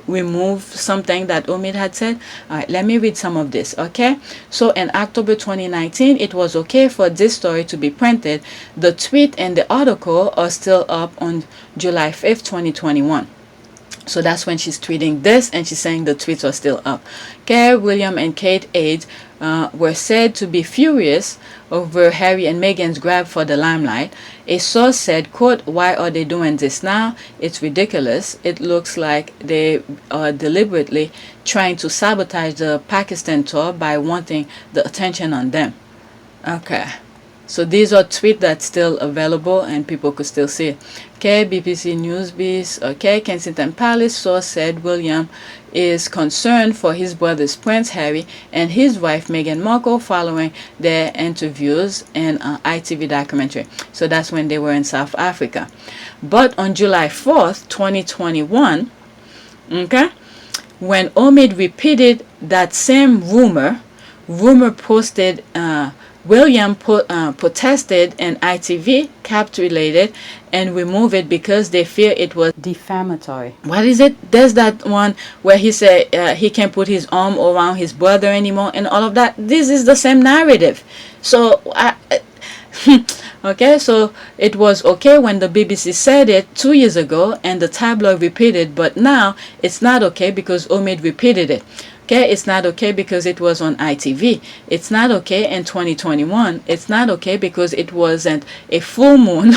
removed something that Omid had said. Alright, let me read some of this, okay? So in October 2019, it was okay for this story to be printed. The tweet and the article are still up on July 5th, 2021. So that's when she's tweeting this, and she's saying the tweets are still up. Okay, William and Kate aides were said to be furious over Harry and Meghan's grab for the limelight. A source said, quote, "Why are they doing this now? It's ridiculous. It looks like they are deliberately trying to sabotage the Pakistan tour by wanting the attention on them." Okay. So these are tweets that's still available and people could still see it. Okay, BBC Newsbeat. Okay, Kensington Palace source said William is concerned for his brothers Prince Harry and his wife Meghan Markle following their interviews in an ITV documentary. So that's when they were in South Africa. But on July 4th, 2021, okay, when Omid repeated that same rumor posted William protested and ITV capitulated and removed it because they fear it was defamatory. What is it? There's that one where he said he can't put his arm around his brother anymore and all of that. This is the same narrative. So okay, so it was okay when the BBC said it 2 years ago and the tabloid repeated, but now it's not okay because Omid repeated it. Okay, it's not okay because it was on ITV. It's not okay in 2021. It's not okay because it wasn't a full moon.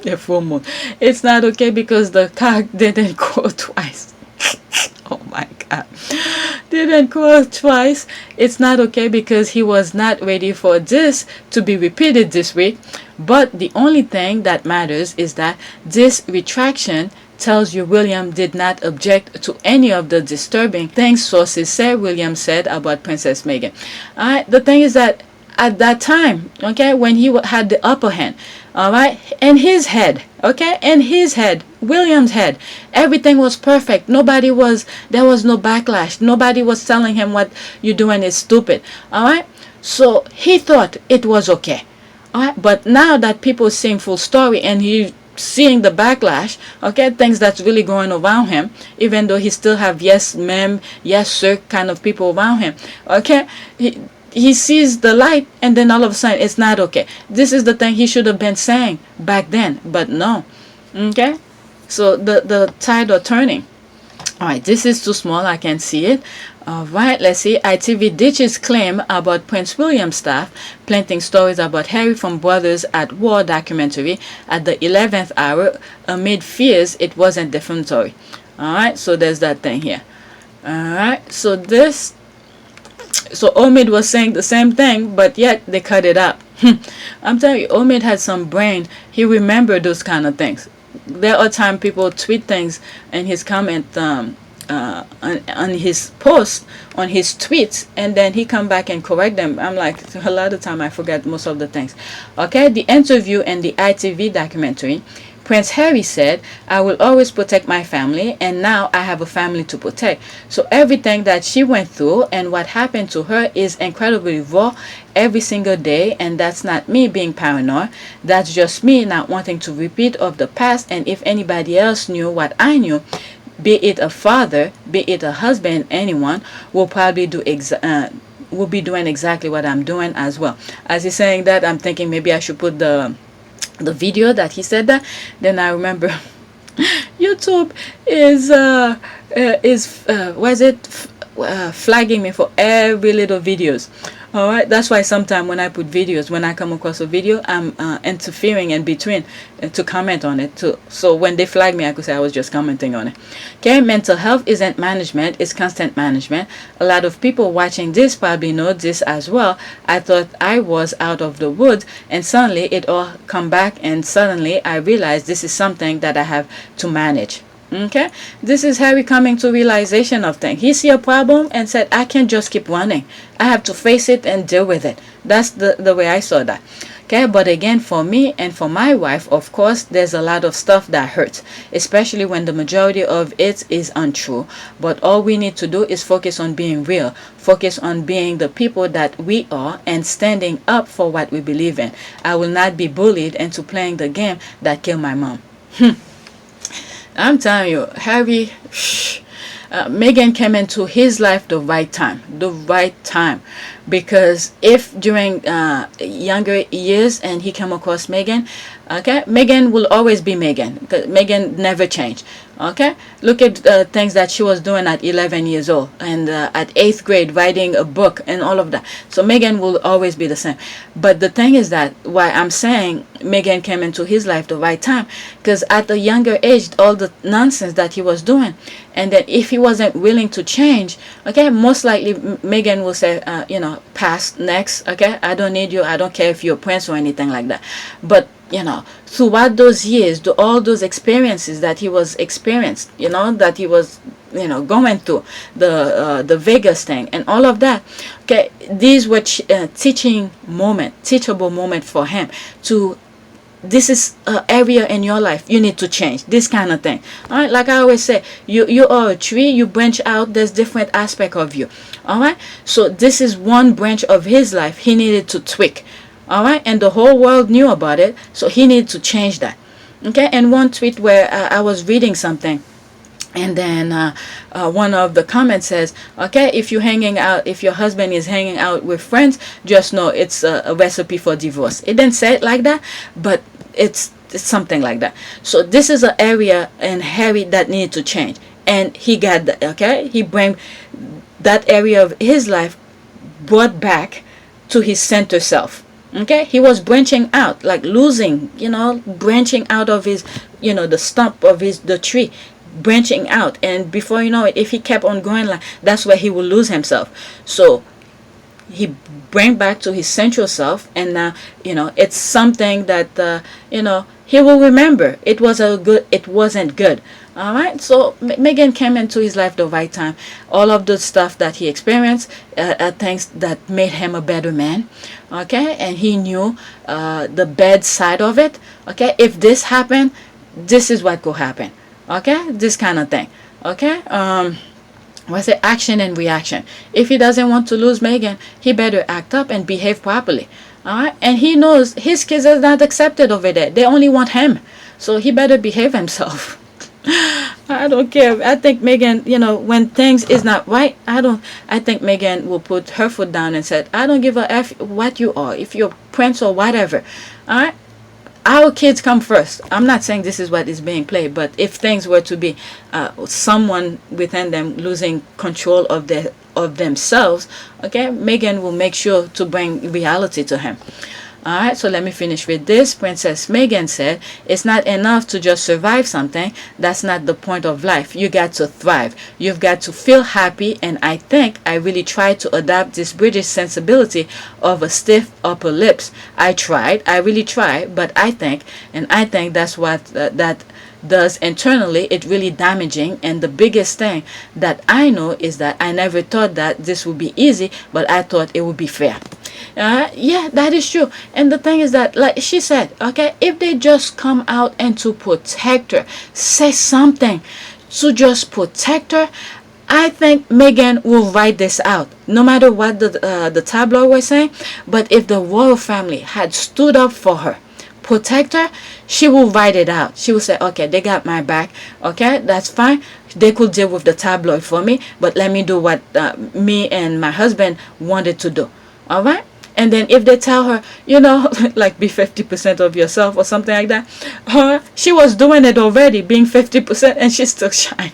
A full moon. It's not okay because the cock didn't crow twice. Oh my God. Didn't crow twice. It's not okay because he was not ready for this to be repeated this week. But the only thing that matters is that this retraction tells you William did not object to any of the disturbing things sources say William said about Princess Meghan. The thing is that at that time, okay, when he had the upper hand, all right, in his head, okay, in his head, William's head, everything was perfect. There was no backlash. Nobody was telling him what you're doing is stupid, all right. So he thought it was okay, all right. But now that people seeing full story and he seeing the backlash, okay, things that's really going around him, even though he still have yes ma'am, yes sir kind of people around him, okay, he sees the light and then all of a sudden it's not okay. This is the thing he should have been saying back then, but no. Okay, so the tide are turning. All right, this is too small, I can see it. All right, let's see. ITV ditches claim about Prince William's staff planting stories about Harry from Brothers at War documentary at the 11th hour amid fears it wasn't defamatory. All right, so there's that thing here. All right, so Omid was saying the same thing, but yet they cut it up. I'm telling you, Omid had some brain. He remembered those kind of things. There are times people tweet things and his comment on his post, on his tweets, and then he come back and correct them. I'm like, a lot of time I forget most of the things. Okay, the interview and the ITV documentary, Prince Harry said, I will always protect my family, and now I have a family to protect. So everything that she went through and what happened to her is incredibly raw every single day, and that's not me being paranoid. That's just me not wanting to repeat of the past. And if anybody else knew what I knew, be it a father, be it a husband, anyone will probably will be doing exactly what I'm doing as well. As he's saying that, I'm thinking maybe I should put the video that he said that. Then I remember YouTube is flagging me for every little videos. All right, that's why sometimes when I put videos, when I come across a video, I'm interfering in between to comment on it too. So when they flag me, I could say I was just commenting on it. Okay, mental health isn't management, it's constant management. A lot of people watching this probably know this as well. I thought I was out of the woods, and suddenly it all come back, and suddenly I realized this is something that I have to manage. Okay, this is Harry coming to realization of things. He see a problem and said, I can't just keep running. I have to face it and deal with it. That's the way I saw that. Okay, but again, for me and for my wife, of course, there's a lot of stuff that hurts, especially when the majority of it is untrue. But all we need to do is focus on being real, focus on being the people that we are and standing up for what we believe in. I will not be bullied into playing the game that killed my mom. I'm telling you, Harry, Meghan came into his life the right time, because if during younger years and he came across Meghan, okay, Meghan will always be Meghan, because Meghan never changed. Okay, look at things that she was doing at 11 years old and at 8th grade, writing a book and all of that. So Meghan will always be the same. But the thing is that why I'm saying Meghan came into his life the right time, because at a younger age, all the nonsense that he was doing, and then if he wasn't willing to change, okay, most likely Meghan will say, pass, next, okay, I don't need you, I don't care if you're a prince or anything like that. But throughout those years, all those experiences that he was that he was, going through, the Vegas thing and all of that, okay, these were teachable moment for him to, this is an area in your life you need to change, this kind of thing. All right, like I always say, you are a tree, you branch out, there's different aspect of you. All right, so this is one branch of his life he needed to tweak. All right, and the whole world knew about it, so he needed to change that. Okay, and one tweet where I was reading something, and then one of the comments says, okay, if your husband is hanging out with friends, just know it's a recipe for divorce. It didn't say it like that, but it's something like that. So this is an area in Harry that needed to change, and he got that. Okay, he bring that area of his life brought back to his center self. Okay, he was branching out, like losing, branching out of his, the stump of the tree, branching out, and before you know it, if he kept on going, like, that's where he will lose himself. So he bring back to his central self, and now it's something that he will remember. It wasn't good. All right, so Meghan came into his life the right time. All of the stuff that he experienced are things that made him a better man. Okay, and he knew the bad side of it. Okay, if this happened, this is what could happen. Okay, this kind of thing. Okay, what's it? Action and reaction. If he doesn't want to lose Meghan, he better act up and behave properly. All right, and he knows his kids are not accepted over there. They only want him, so he better behave himself. I don't care. I think Meghan, when things is not right, I think Meghan will put her foot down and said, I don't give a F what you are, if you're prince or whatever. All right, our kids come first. I'm not saying this is what is being played, but if things were to be someone within them losing control of themselves, okay, Meghan will make sure to bring reality to him. Alright, so let me finish with this. Princess Meghan said, it's not enough to just survive something. That's not the point of life. You got to thrive. You've got to feel happy. And I think I really tried to adopt this British sensibility of a stiff upper lips. I really tried, but I think that's what that does internally. It really damaging. And the biggest thing that I know is that I never thought that this would be easy, but I thought it would be fair. Yeah, that is true. And the thing is that, like she said, okay, if they just come out and to protect her, say something to just protect her, I think Meghan will write this out, no matter what the tabloid was saying. But if the royal family had stood up for her, protect her, she will write it out. She will say, okay, they got my back. Okay, that's fine. They could deal with the tabloid for me, but let me do what me and my husband wanted to do. All right. And then if they tell her, you know, like be 50% of yourself or something like that, she was doing it already, being 50%, and she's still shining.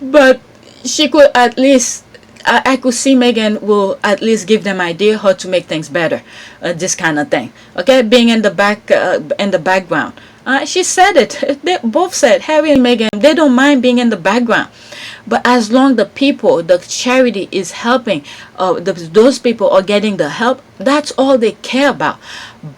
But she could at least, I could see Meghan will at least give them idea how to make things better, this kind of thing. Okay, being in the background. She said it. They both said, Harry and Meghan, they don't mind being in the background. But as long the people, the charity is helping, those people are getting the help, that's all they care about.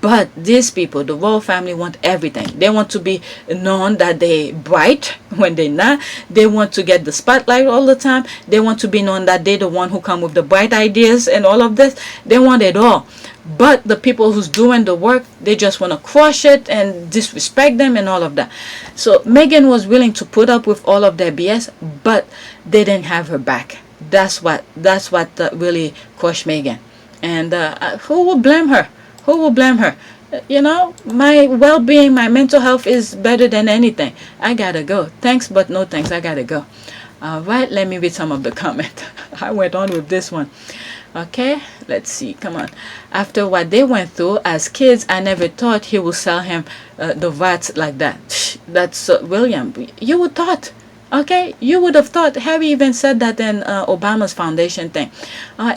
But these people, the royal family, want everything. They want to be known that they bright when they're not. They want to get the spotlight all the time. They want to be known that they're the one who come with the bright ideas and all of this. They want it all. But the people who's doing the work, they just want to crush it and disrespect them and all of that. So Meghan was willing to put up with all of their BS, but they didn't have her back. That's what really crushed Meghan. And who will blame her? Who will blame her? You know, my well-being, my mental health is better than anything. I gotta go. Thanks, but no thanks. I gotta go. All right, let me read some of the comment. I went on with this one. Okay, let's see. Come on. After what they went through as kids, I never thought he would sell him the rats like that. That's William. You would thought. Okay, you would have thought. Harry even said that in Obama's foundation thing.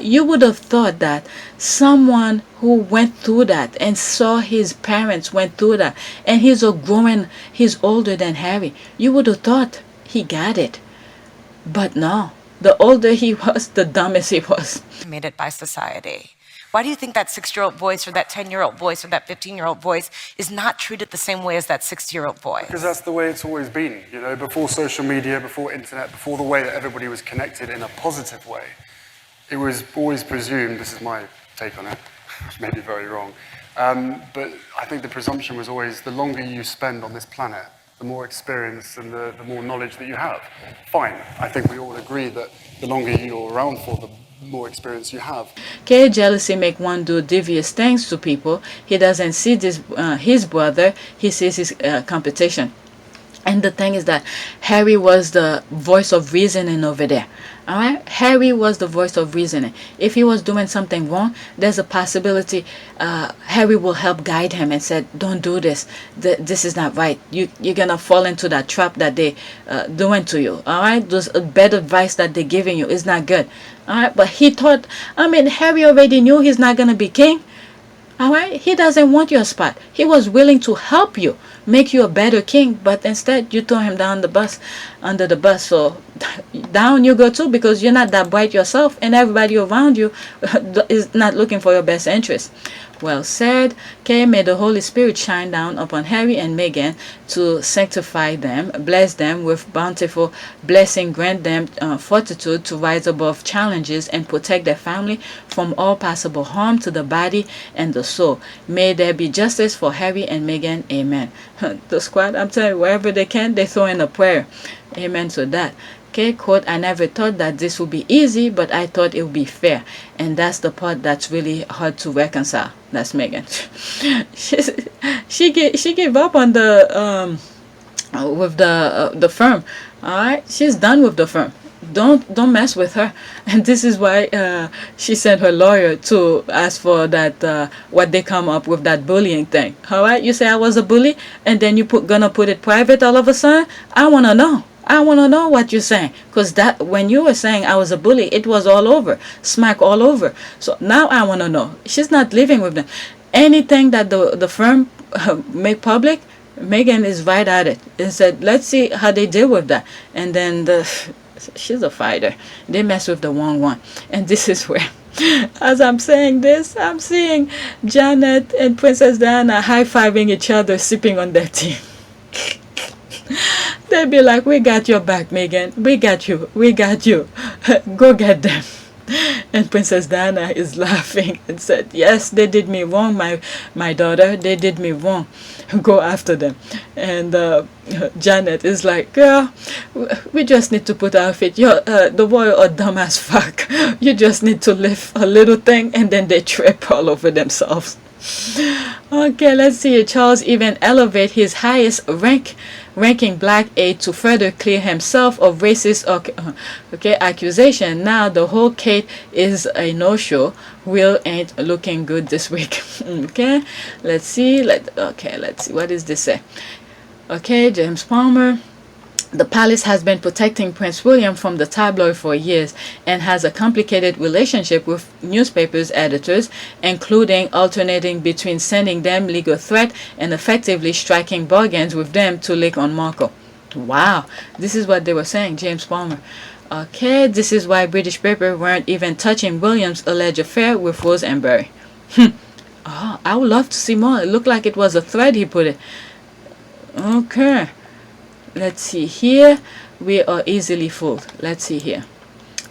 You would have thought that someone who went through that and saw his parents went through that, and he's older than Harry. You would have thought he got it. But no, the older he was, the dumbest he was. Made it by society. Why do you think that 6-year-old voice or that 10-year-old voice or that 15-year-old voice is not treated the same way as that 60-year-old voice? Because that's the way it's always been. You know, before social media, before internet, before the way that everybody was connected in a positive way, it was always presumed, this is my take on it, which may be very wrong, but I think the presumption was always the longer you spend on this planet, the more experience and the more knowledge that you have. Fine, I think we all agree that the longer you're around for, the more experience you have. Okay, jealousy make one do devious things to people. He doesn't see this his brother, he sees his competition. And the thing is that Harry was the voice of reasoning over there. Alright? Harry was the voice of reasoning. If he was doing something wrong, there's a possibility Harry will help guide him and said, don't do this. This is not right. You're going to fall into that trap that they doing to you. Alright? Those bad advice that they're giving you is not good. Alright? But he thought, Harry already knew he's not going to be king. Alright? He doesn't want your spot. He was willing to help you, make you a better king, but instead you throw him down the bus, under the bus. So down you go too, because you're not that bright yourself, and everybody around you is not looking for your best interest. Well said. Okay, may the Holy Spirit shine down upon Harry and Meghan to sanctify them, bless them with bountiful blessing, grant them fortitude to rise above challenges and protect their family from all possible harm to the body and the soul. May there be justice for Harry and Meghan. Amen. The squad, I'm telling you, wherever they can, they throw in a prayer. Amen to that. Okay, quote, I never thought that this would be easy, but I thought it would be fair. And that's the part that's really hard to reconcile. That's Meghan. She gave up on the with the firm. All right, she's done with the firm. don't mess with her. And this is why she sent her lawyer to ask for that what they come up with, that bullying thing. All right, you say I was a bully, and then you gonna put it private all of a sudden. I wanna know. I want to know what you're saying, because that when you were saying I was a bully, it was all over, smack all over. So now I want to know. She's not living with them. Anything that the firm make public, Meghan is right at it and said, let's see how they deal with that. And then she's a fighter. They mess with the wrong one. And this is where, as I'm saying this, I'm seeing Janet and Princess Diana high-fiving each other, sipping on their tea. They'd be like, we got your back, Meghan. We got you. We got you. Go get them. And Princess Diana is laughing and said, yes, they did me wrong, my daughter. They did me wrong. Go after them. And Janet is like, girl, we just need to put our feet. The royal are dumb as fuck. You just need to lift a little thing, and then they trip all over themselves. Okay, let's see. Charles even elevate his highest ranking black aide to further clear himself of racist accusation. Now the whole case is a no-show. Will ain't looking good this week. Okay, let's see. Let's see. What does this say? Okay, James Palmer. The palace has been protecting Prince William from the tabloid for years and has a complicated relationship with newspapers editors, including alternating between sending them legal threat and effectively striking bargains with them to leak on Markle. Wow, this is what they were saying, James Palmer. Okay, this is why British papers weren't even touching William's alleged affair with Rosenberry. Oh, I would love to see more. It looked like it was a thread he put it. Okay. Let's see here. We are easily fooled. Let's see here.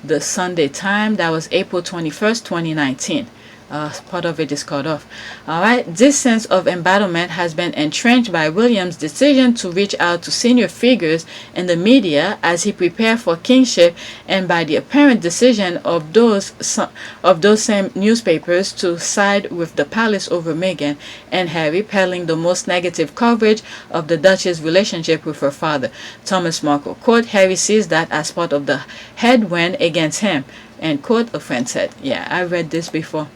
The Sunday Time, that was April 21st, 2019. Part of it is cut off. Alright, this sense of embattlement has been entrenched by William's decision to reach out to senior figures in the media as he prepared for kingship, and by the apparent decision of those same newspapers to side with the palace over Meghan and Harry, peddling the most negative coverage of the Duchess' relationship with her father, Thomas Markle. Quote, Harry sees that as part of the headwind against him. And quote, a friend said. Yeah, I read this before.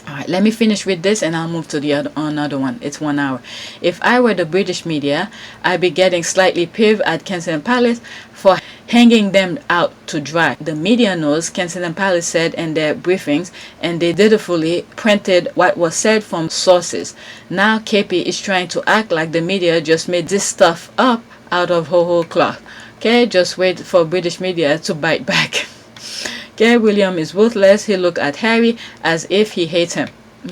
Alright, let me finish with this and I'll move to the another one. It's 1 hour. If I were the British media, I'd be getting slightly peeved at Kensington Palace for hanging them out to dry. The media knows, Kensington Palace said in their briefings, and they dutifully printed what was said from sources. Now KP is trying to act like the media just made this stuff up out of whole cloth. Okay, just wait for British media to bite back. Okay, William is ruthless. He looked at Harry as if he hates him.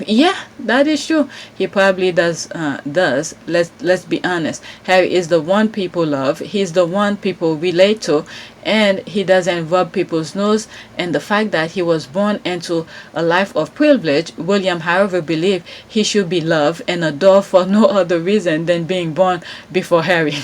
Yeah, that is true. He probably does. Let's be honest. Harry is the one people love. He's the one people relate to, and he doesn't rub people's nose. And the fact that he was born into a life of privilege, William, however, believed he should be loved and adored for no other reason than being born before Harry.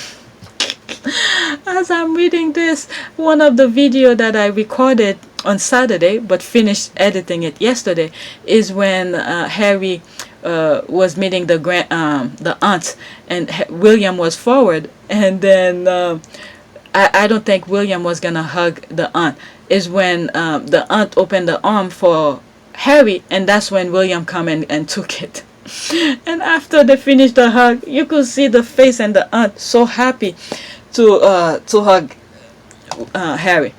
As I'm reading this, one of the video that I recorded on Saturday but finished editing it yesterday is when Harry was meeting the aunt, and William was forward, and then I don't think William was gonna hug the aunt. Is when the aunt opened the arm for Harry, and that's when William come and took it. And after they finished the hug, you could see the face and the aunt so happy to hug Harry.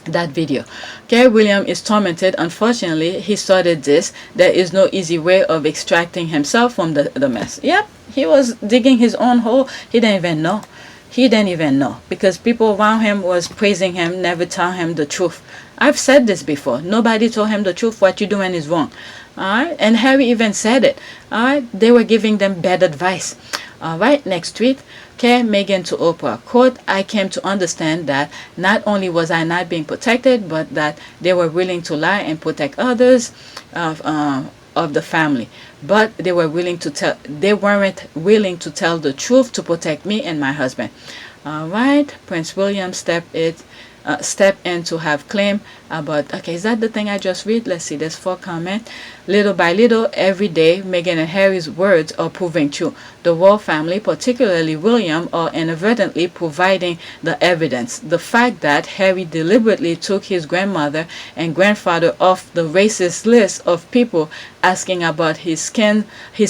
That video. Okay, William is tormented. Unfortunately, he started this. There is no easy way of extracting himself from the mess. Yep, he was digging his own hole. He didn't even know. He didn't even know, because people around him was praising him, never tell him the truth. I've said this before. Nobody told him the truth. What you're doing is wrong. Alright, and Harry even said it. Alright, they were giving them bad advice. Alright, next tweet. Okay, Meghan to Oprah. Quote, I came to understand that not only was I not being protected, but that they were willing to lie and protect others of the family. But they weren't willing to tell the truth to protect me and my husband. All right, Prince William stepped in to have claim about, okay, is that the thing I just read? Let's see, there's 4 comments. Little by little, every day, Meghan and Harry's words are proving true. The royal family, particularly William, are inadvertently providing the evidence. The fact that Harry deliberately took his grandmother and grandfather off the racist list of people asking about his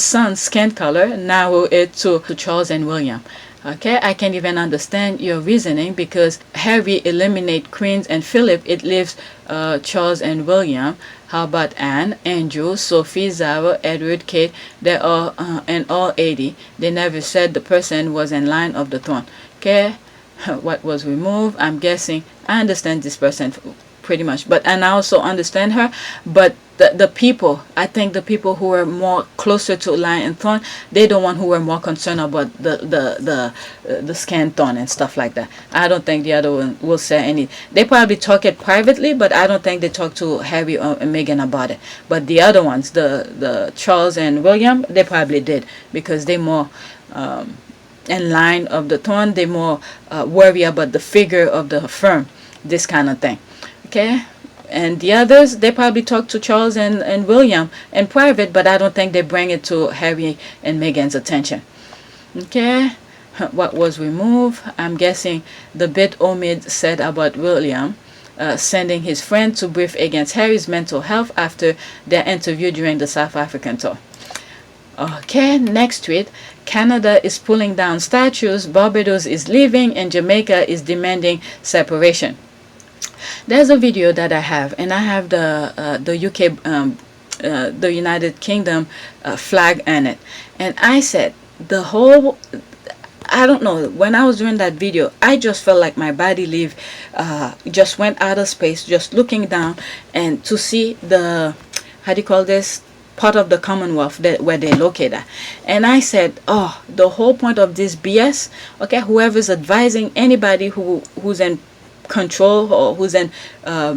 son's skin color, narrow it to Charles and William. Okay, I can't even understand your reasoning, because Harry eliminate Queens and Philip, it leaves Charles and William. How about Anne, Andrew, Sophie, Zara, Edward, Kate? They are in all 80. They never said the person was in line of the throne. Okay, what was removed? I'm guessing I understand this person pretty much, but and I also understand her, but the people, I think the people who are more closer to line and throne, they're the one who are more concerned about the skin tone and stuff like that. I don't think the other one will say any. They probably talk it privately, but I don't think they talk to Harry or Meghan about it. But the other ones, the Charles and William, they probably did, because they more in line of the throne. They more worry about the figure of the firm, this kind of thing. Okay, and the others, they probably talk to Charles and William in private, but I don't think they bring it to Harry and Meghan's attention. Okay, what was removed? I'm guessing the bit Omid said about William sending his friend to brief against Harry's mental health after their interview during the South African tour. Okay, next tweet. Canada is pulling down statues, Barbados is leaving, and Jamaica is demanding separation. There's a video that I have, and I have the UK, the United Kingdom flag in it, and I said the whole, I don't know, when I was doing that video, I just felt like my body just went out of space, just looking down and to see the, how do you call this, part of the Commonwealth where they located at. And I said, oh, the whole point of this BS, okay, whoever's advising anybody who's in control or who's in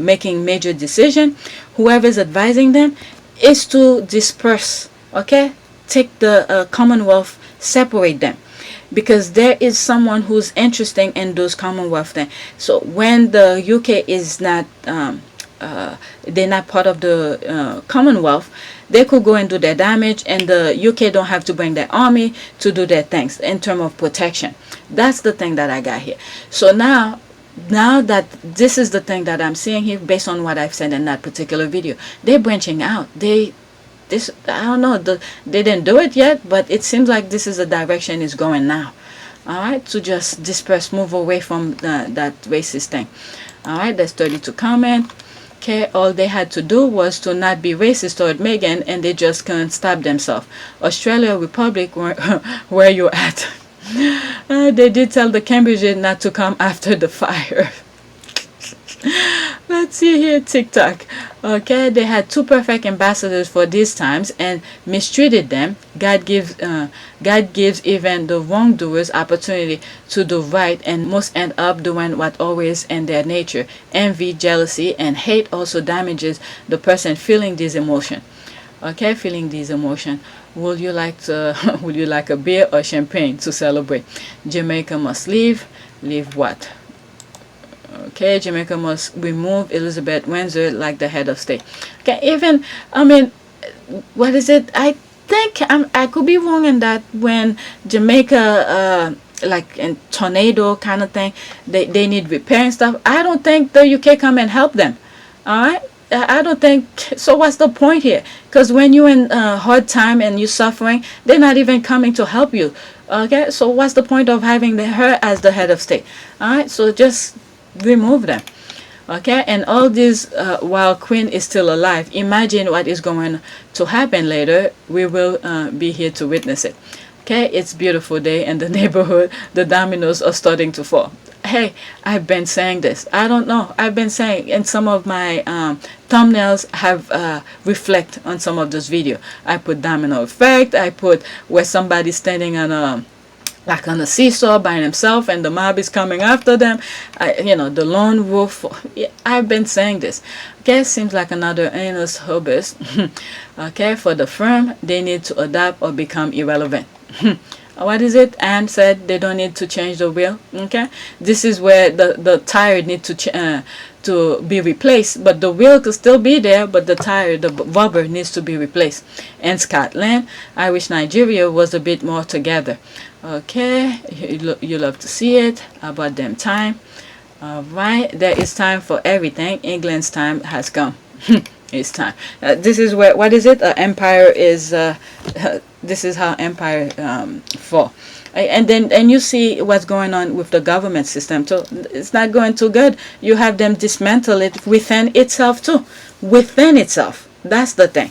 making major decision, whoever's advising them, is to disperse, okay, take the Commonwealth, separate them, because there is someone who's interested in those Commonwealth things. So when the UK is not they're not part of the Commonwealth, they could go and do their damage, and the UK don't have to bring their army to do their things in terms of protection. That's the thing that I got here. So now that this is the thing that I'm seeing here, based on what I've said in that particular video, they're branching out. I don't know, they didn't do it yet, but it seems like this is the direction it's going now. All right, to just disperse, move away from that racist thing. All right, there's 32 comment. Okay, all they had to do was to not be racist toward Meghan, and they just couldn't stop themselves. Australia Republic, where you at? They did tell the Cambridges not to come after the fire. Let's see here, TikTok. Okay, they had 2 perfect ambassadors for these times and mistreated them. God gives even the wrongdoers opportunity to do right, and most end up doing what always in their nature. Envy, jealousy, and hate also damages the person feeling these emotions. Okay, feeling these emotions. Would you like a beer or champagne to celebrate? Jamaica must leave. Leave what? Okay, Jamaica must remove Elizabeth Windsor like the head of state. Okay, even, I mean, what is it? I think I could be wrong in that when Jamaica, like in tornado kind of thing, they need repair and stuff. I don't think the UK come and help them. All right. I don't think so. What's the point here? Because when you're in a hard time and you're suffering, they're not even coming to help you. Okay, so what's the point of having her as the head of state? All right, so just remove them. Okay, and all this while Queen is still alive. Imagine what is going to happen later. We will be here to witness it. Okay, it's a beautiful day in the neighborhood. The dominoes are starting to fall. Hey, I've been saying this. I don't know. I've been saying, and some of my thumbnails have reflect on some of this video. I put domino effect. I put where somebody's standing on a on a seesaw by himself and the mob is coming after them. The lone wolf. I've been saying this. Okay, seems like another anus hobus. Okay, for the firm, they need to adapt or become irrelevant. what is it? Anne said they don't need to change the wheel. Okay, this is where the tire need to be replaced, but the wheel could still be there, but the tire, the rubber needs to be replaced. And Scotland, I wish Nigeria was a bit more together. Okay, you love to see it. About them time. All right, there is time for everything. England's time has come. It's time. This is where, what is it? Empire is. This is how empire fall. And then you see what's going on with the government system too. It's not going too good. You have them dismantle it within itself too, within itself. That's the thing.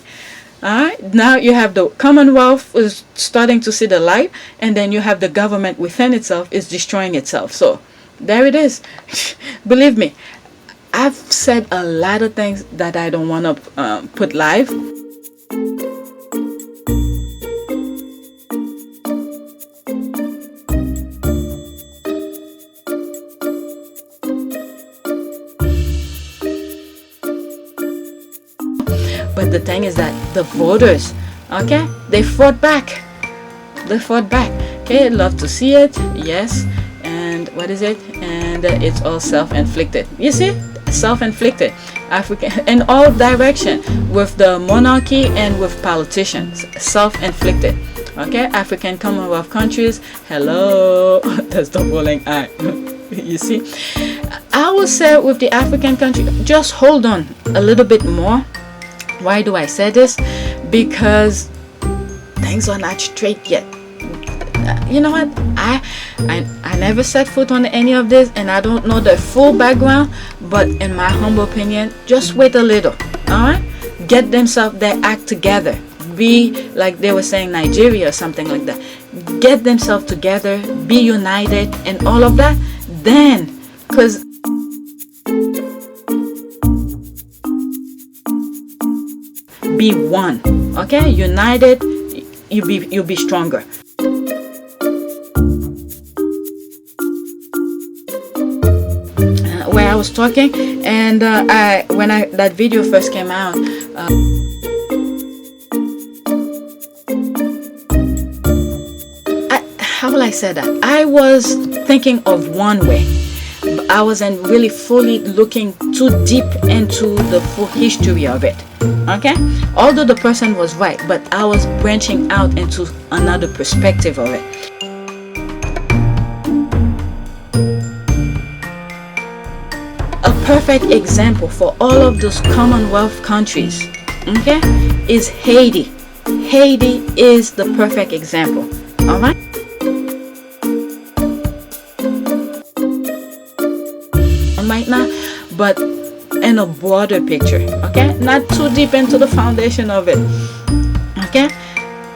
All right. Now you have the Commonwealth is starting to see the light, and then you have the government within itself is destroying itself. So there it is. Believe me, I've said a lot of things that I don't want to put live. But the thing is that the voters, okay, they fought back. They fought back. Okay, love to see it. Yes. And what is it? And it's all self-inflicted. You see? Self-inflicted. African in all direction, with the monarchy and with politicians. Self-inflicted. Okay, African Commonwealth countries. Hello. That's the rolling eye. You see? I would say with the African country, just hold on a little bit more. Why do I say this? Because things are not straight yet. You know what? I never set foot on any of this, and I don't know the full background. But in my humble opinion, just wait a little. All right? Get themselves their act together. Be like they were saying Nigeria or something like that. Get themselves together. Be united and all of that. Then, because be one, okay? United, you'll be stronger. Where I was talking, and when that video first came out, how will I say that? I was thinking of one way. I wasn't really fully looking too deep into the full history of it. Okay, although the person was right, but I was branching out into another perspective of it. A perfect example for all of those Commonwealth countries, okay, is Haiti. Haiti is the perfect example. All right. Right now, but in a broader picture, okay, not too deep into the foundation of it, okay.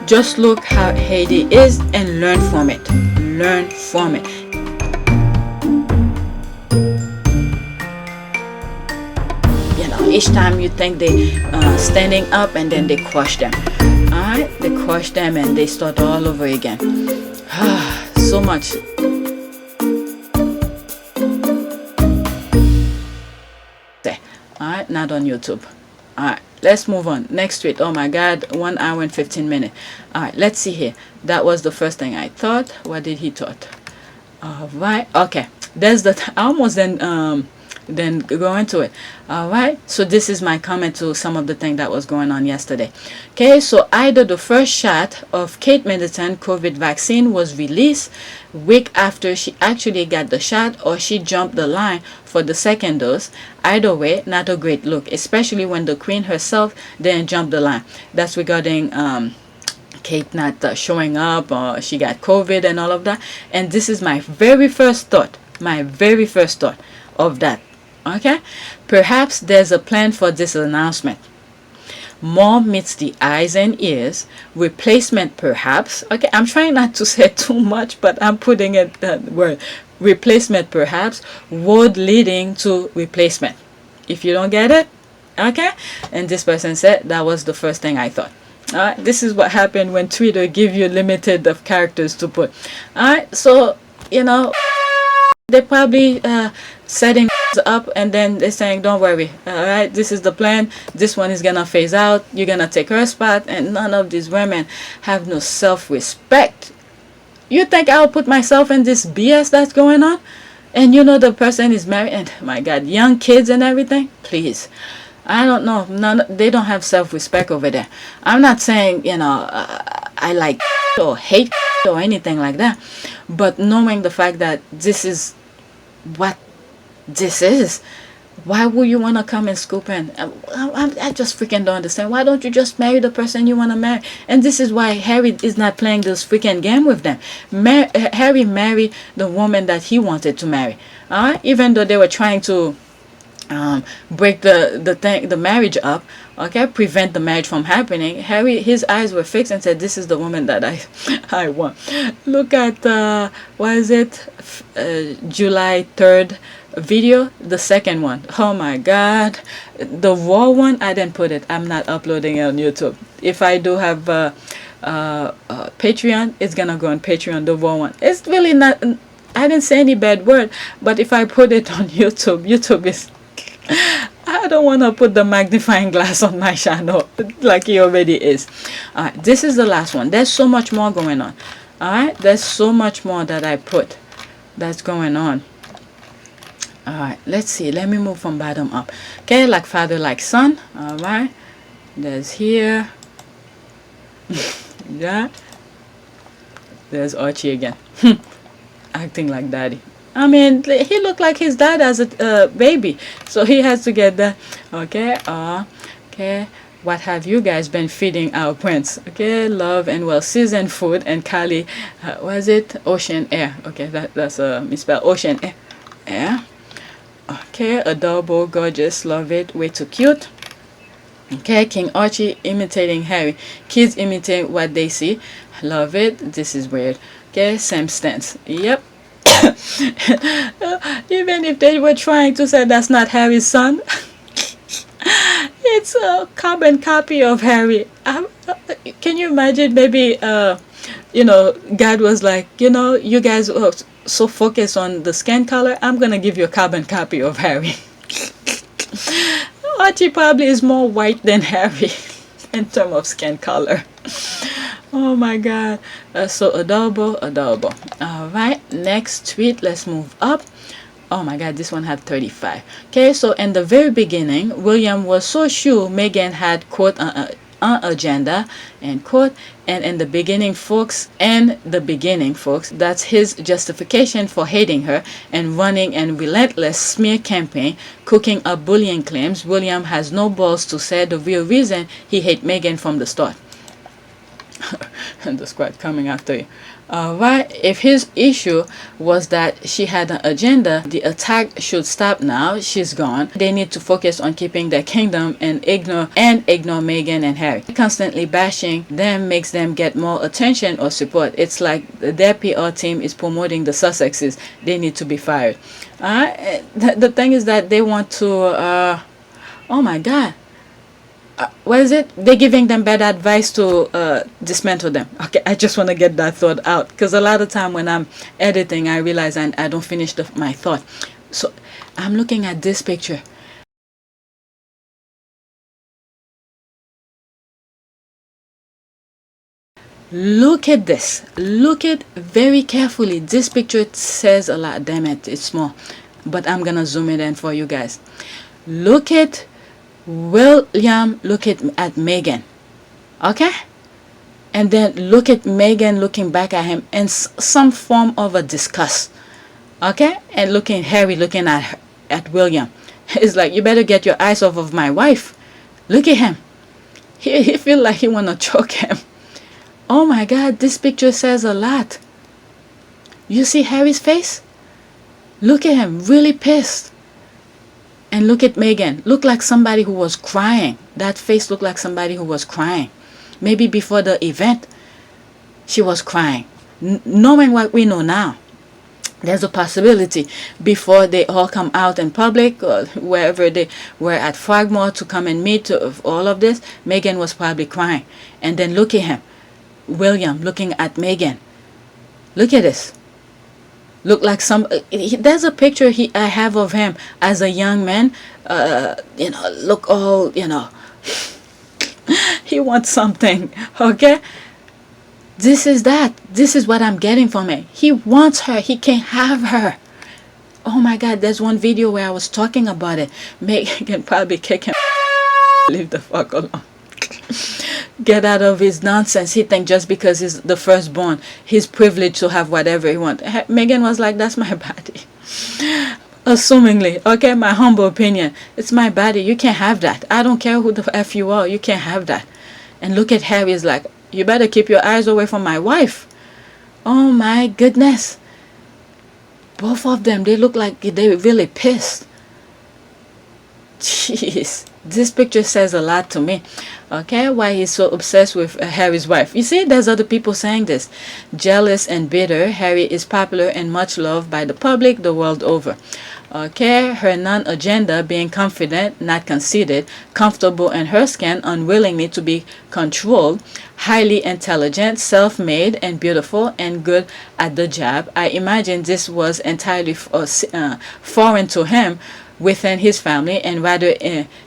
Just look how Haiti is and learn from it. Learn from it. You know, each time you think they standing up, and then they crush them. All right, they crush them and they start all over again. So much. Alright, not on YouTube. Alright, let's move on. Next tweet. Oh my god, 1 hour and 15 minutes. Alright, let's see here. That was the first thing I thought. What did he thought? Alright, okay. There's the I almost then go into it. Alright, so this is my comment to some of the thing that was going on yesterday. Okay, so either the first shot of Kate Middleton COVID vaccine was released week after she actually got the shot, or she jumped the line for the second dose. Either way, not a great look, especially when the queen herself didn't jump the line. That's regarding Kate not showing up, or she got COVID and all of that. And this is my very first thought of that. Okay, perhaps there's a plan for this announcement. More meets the eyes and ears. Replacement, perhaps. Okay, I'm trying not to say too much, but I'm putting it that word. Replacement, perhaps. Word leading to replacement. If you don't get it, okay. And this person said that was the first thing I thought. Alright, this is what happened when Twitter give you limited of characters to put. Alright, so you know they probably setting up, and then they're saying, don't worry, all right, this is the plan, this one is gonna phase out, you're gonna take her spot. And none of these women have no self-respect. You think I'll put myself in this BS that's going on? And you know the person is married and my God, young kids and everything? Please. I don't know. They don't have self-respect over there. I'm not saying, I like or hate or anything like that. But knowing the fact that this is what this is, why would you want to come and scoop in? I just freaking don't understand. Why don't you just marry the person you want to marry? And this is why Harry is not playing this freaking game with them. Harry married the woman that he wanted to marry. Even though they were trying to break the marriage up, okay, prevent the marriage from happening. Harry, his eyes were fixed and said, this is the woman that I want. Look at what is it, July 3rd video, the second one. Oh my God, the raw one, I didn't put it. I'm not uploading it on YouTube. If I do have Patreon, it's gonna go on Patreon, the raw one. It's really not, I didn't say any bad word, but if I put it on YouTube is, I don't want to put the magnifying glass on my channel like he already is. Alright, this is the last one. There's so much more going on. Alright, there's so much more that I put that's going on. Alright, let's see. Let me move from bottom up. Okay, like father, like son. Alright, there's here. Yeah, there's Archie again. Acting like daddy. I mean, he looked like his dad as a baby, so he has to get that. Okay, okay. What have you guys been feeding our prince? Okay, love and well seasoned food and Kali, was it ocean air? Okay, that's misspelled ocean air. Yeah. Okay, adorable, gorgeous, love it, way too cute. Okay, King Archie imitating Harry. Kids imitate what they see. Love it. This is weird. Okay, same stance. Yep. Even if they were trying to say that's not Harry's son, it's a carbon copy of Harry. Can you imagine? Maybe God was like, you guys are so focused on the skin color, I'm gonna give you a carbon copy of Harry. Archie probably is more white than Harry in terms of skin color. Oh my God, so adorable. All right, next tweet, let's move up. Oh my God, this one had 35. Okay, so in the very beginning, William was so sure Meghan had, quote, an agenda, end quote, and in the beginning, folks, that's his justification for hating her and running a relentless smear campaign, cooking up bullying claims. William has no balls to say the real reason he hates Meghan from the start. And the squad coming after you. Right, if his issue was that she had an agenda, the attack should stop now. She's gone. They need to focus on keeping their kingdom and ignore Meghan and Harry. Constantly bashing them makes them get more attention or support. It's like their PR team is promoting the Sussexes. They need to be fired. The thing is that they want to oh my God, what is it? They're giving them bad advice to dismantle them. Okay, I just want to get that thought out, because a lot of time when I'm editing, I realize I don't finish my thought. So I'm looking at this picture. Look at this. Look at very carefully. This picture says a lot. Damn it, it's small, but I'm gonna zoom it in for you guys. Look at William, look at Meghan, okay, and then look at Meghan looking back at him in some form of a disgust, okay, and looking Harry looking at William. It's like, you better get your eyes off of my wife. Look at him. He feel like he wanna choke him. Oh my God, this picture says a lot. You see Harry's face? Look at him, really pissed. And look at Meghan. Look like somebody who was crying. That face looked like somebody who was crying. Maybe before the event, she was crying. Knowing what we know now, there's a possibility before they all come out in public or wherever they were at Frogmore to come and meet all of this, Meghan was probably crying. And then look at him, William looking at Meghan. Look at this. Look like there's a picture I have of him as a young man, look all, he wants something, okay? This is that. This is what I'm getting from it. He wants her. He can't have her. Oh my God, there's one video where I was talking about it. Meghan can probably kick him. Leave the fuck alone. Get out of his nonsense. He think just because he's the firstborn, he's privileged to have whatever he wants. Meghan was like, that's my body. Assumingly, okay, my humble opinion, it's my body. You can't have that. I don't care who the F you are. You can't have that. And look at Harry is like, you better keep your eyes away from my wife. Oh my goodness. Both of them, they look like they're really pissed. Jeez, this picture says a lot to me. Okay, why he's so obsessed with Harry's wife. You see, there's other people saying this. Jealous and bitter, Harry is popular and much loved by the public the world over. Okay, her non-agenda, being confident, not conceited, comfortable in her skin, unwillingly to be controlled, highly intelligent, self-made and beautiful and good at the job. I imagine this was entirely foreign to him within his family and rather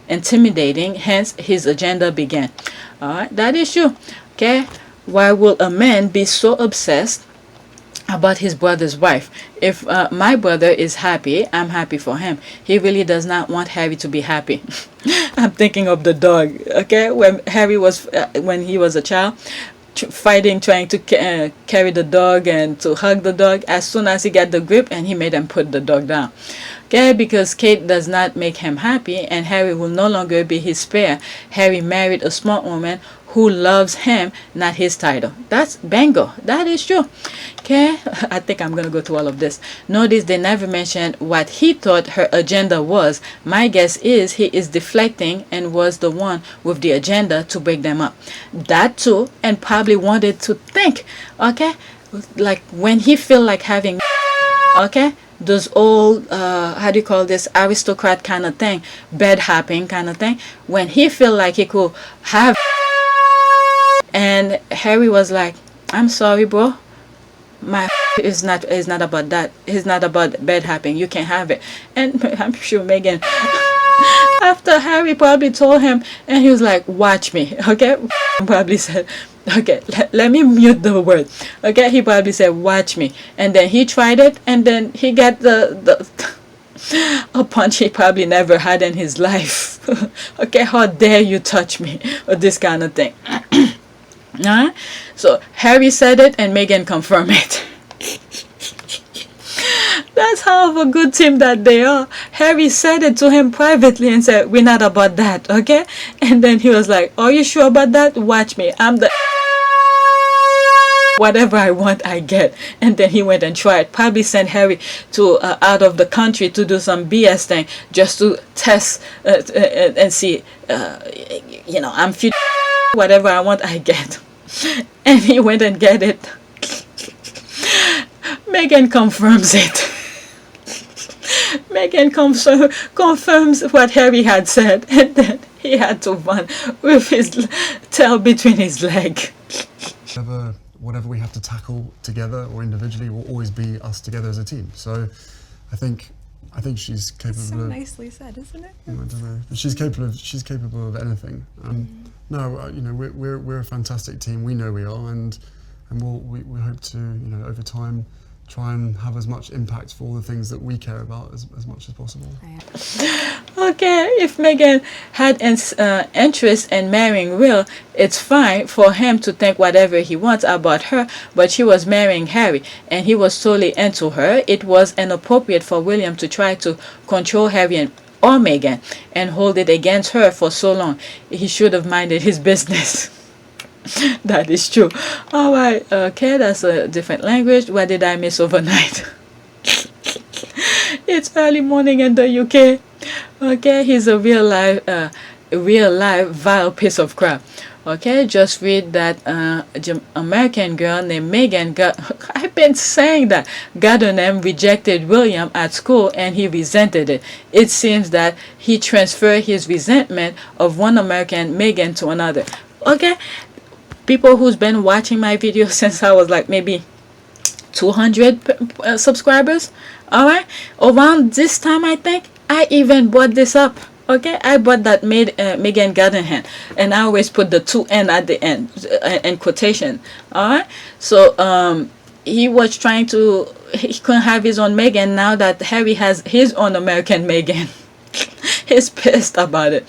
intimidating, hence his agenda began. Alright, that is true. Okay, why will a man be so obsessed about his brother's wife? If my brother is happy, I'm happy for him. He really does not want Harry to be happy. I'm thinking of the dog. Okay, when Harry was when he was a child, fighting, trying to carry the dog and to hug the dog. As soon as he got the grip, and he made him put the dog down. Okay, because Kate does not make him happy, and Harry will no longer be his spare. Harry married a smart woman who loves him, not his title. That's bingo. That is true. Okay, I think I'm gonna go through all of this. Notice they never mentioned what he thought her agenda was. My guess is he is deflecting and was the one with the agenda to break them up. That too, and probably wanted to think. Okay, like when he feel like having. Okay, those old how do you call this, aristocrat kind of thing, bed hopping kind of thing, when he feel like he could have, and Harry was like, I'm sorry bro, my is not about that. It's not about bed hopping. You can't have it. And I'm sure Meghan, after Harry probably told him, and he was like, watch me. Okay, probably said, okay, let me mute the word. Okay, he probably said, watch me. And then he tried it, and then he got the a punch he probably never had in his life. Okay, how dare you touch me, or this kind of thing. So Harry said it and Meghan confirmed it. That's how of a good team that they are. Harry said it to him privately and said, we're not about that, okay? And then he was like, are you sure about that? Watch me, I'm the whatever I want I get. And then he went and tried, probably sent Harry to out of the country to do some BS thing just to test and see, you know, I'm future, whatever I want I get. And he went and get it. Meghan confirms it. Meghan confirms what Harry had said, and then he had to run with his tail between his legs. Whatever we have to tackle together or individually will always be us together as a team. So I think she's capable. So of, nicely said, isn't it? I don't know. She's capable of anything. No, you know, we're a fantastic team. We know we are, and we hope to, you know, over time, try and have as much impact for all the things that we care about as much as possible. Okay, if Meghan had interest in marrying Will, it's fine for him to think whatever he wants about her, but she was marrying Harry, and he was solely into her. It was inappropriate for William to try to control Harry or Meghan and hold it against her for so long. He should have minded his business. That is true. All right, okay, that's a different language. What did I miss overnight? It's early morning in the UK. Okay, he's a real life vile piece of crap. Okay, just read that American girl named Meghan I've been saying that, got a name, rejected William at school, and he resented it. It seems that he transferred his resentment of one American Meghan to another. Okay, people who's been watching my videos since I was like maybe 200 subscribers. All right, around this time I think I even brought this up. Okay, I bought that made Meghan garden hen, and I always put the two N at the end in quotation. All right, so he was trying to, he couldn't have his own Meghan. Now that Harry has his own American Meghan, he's pissed about it.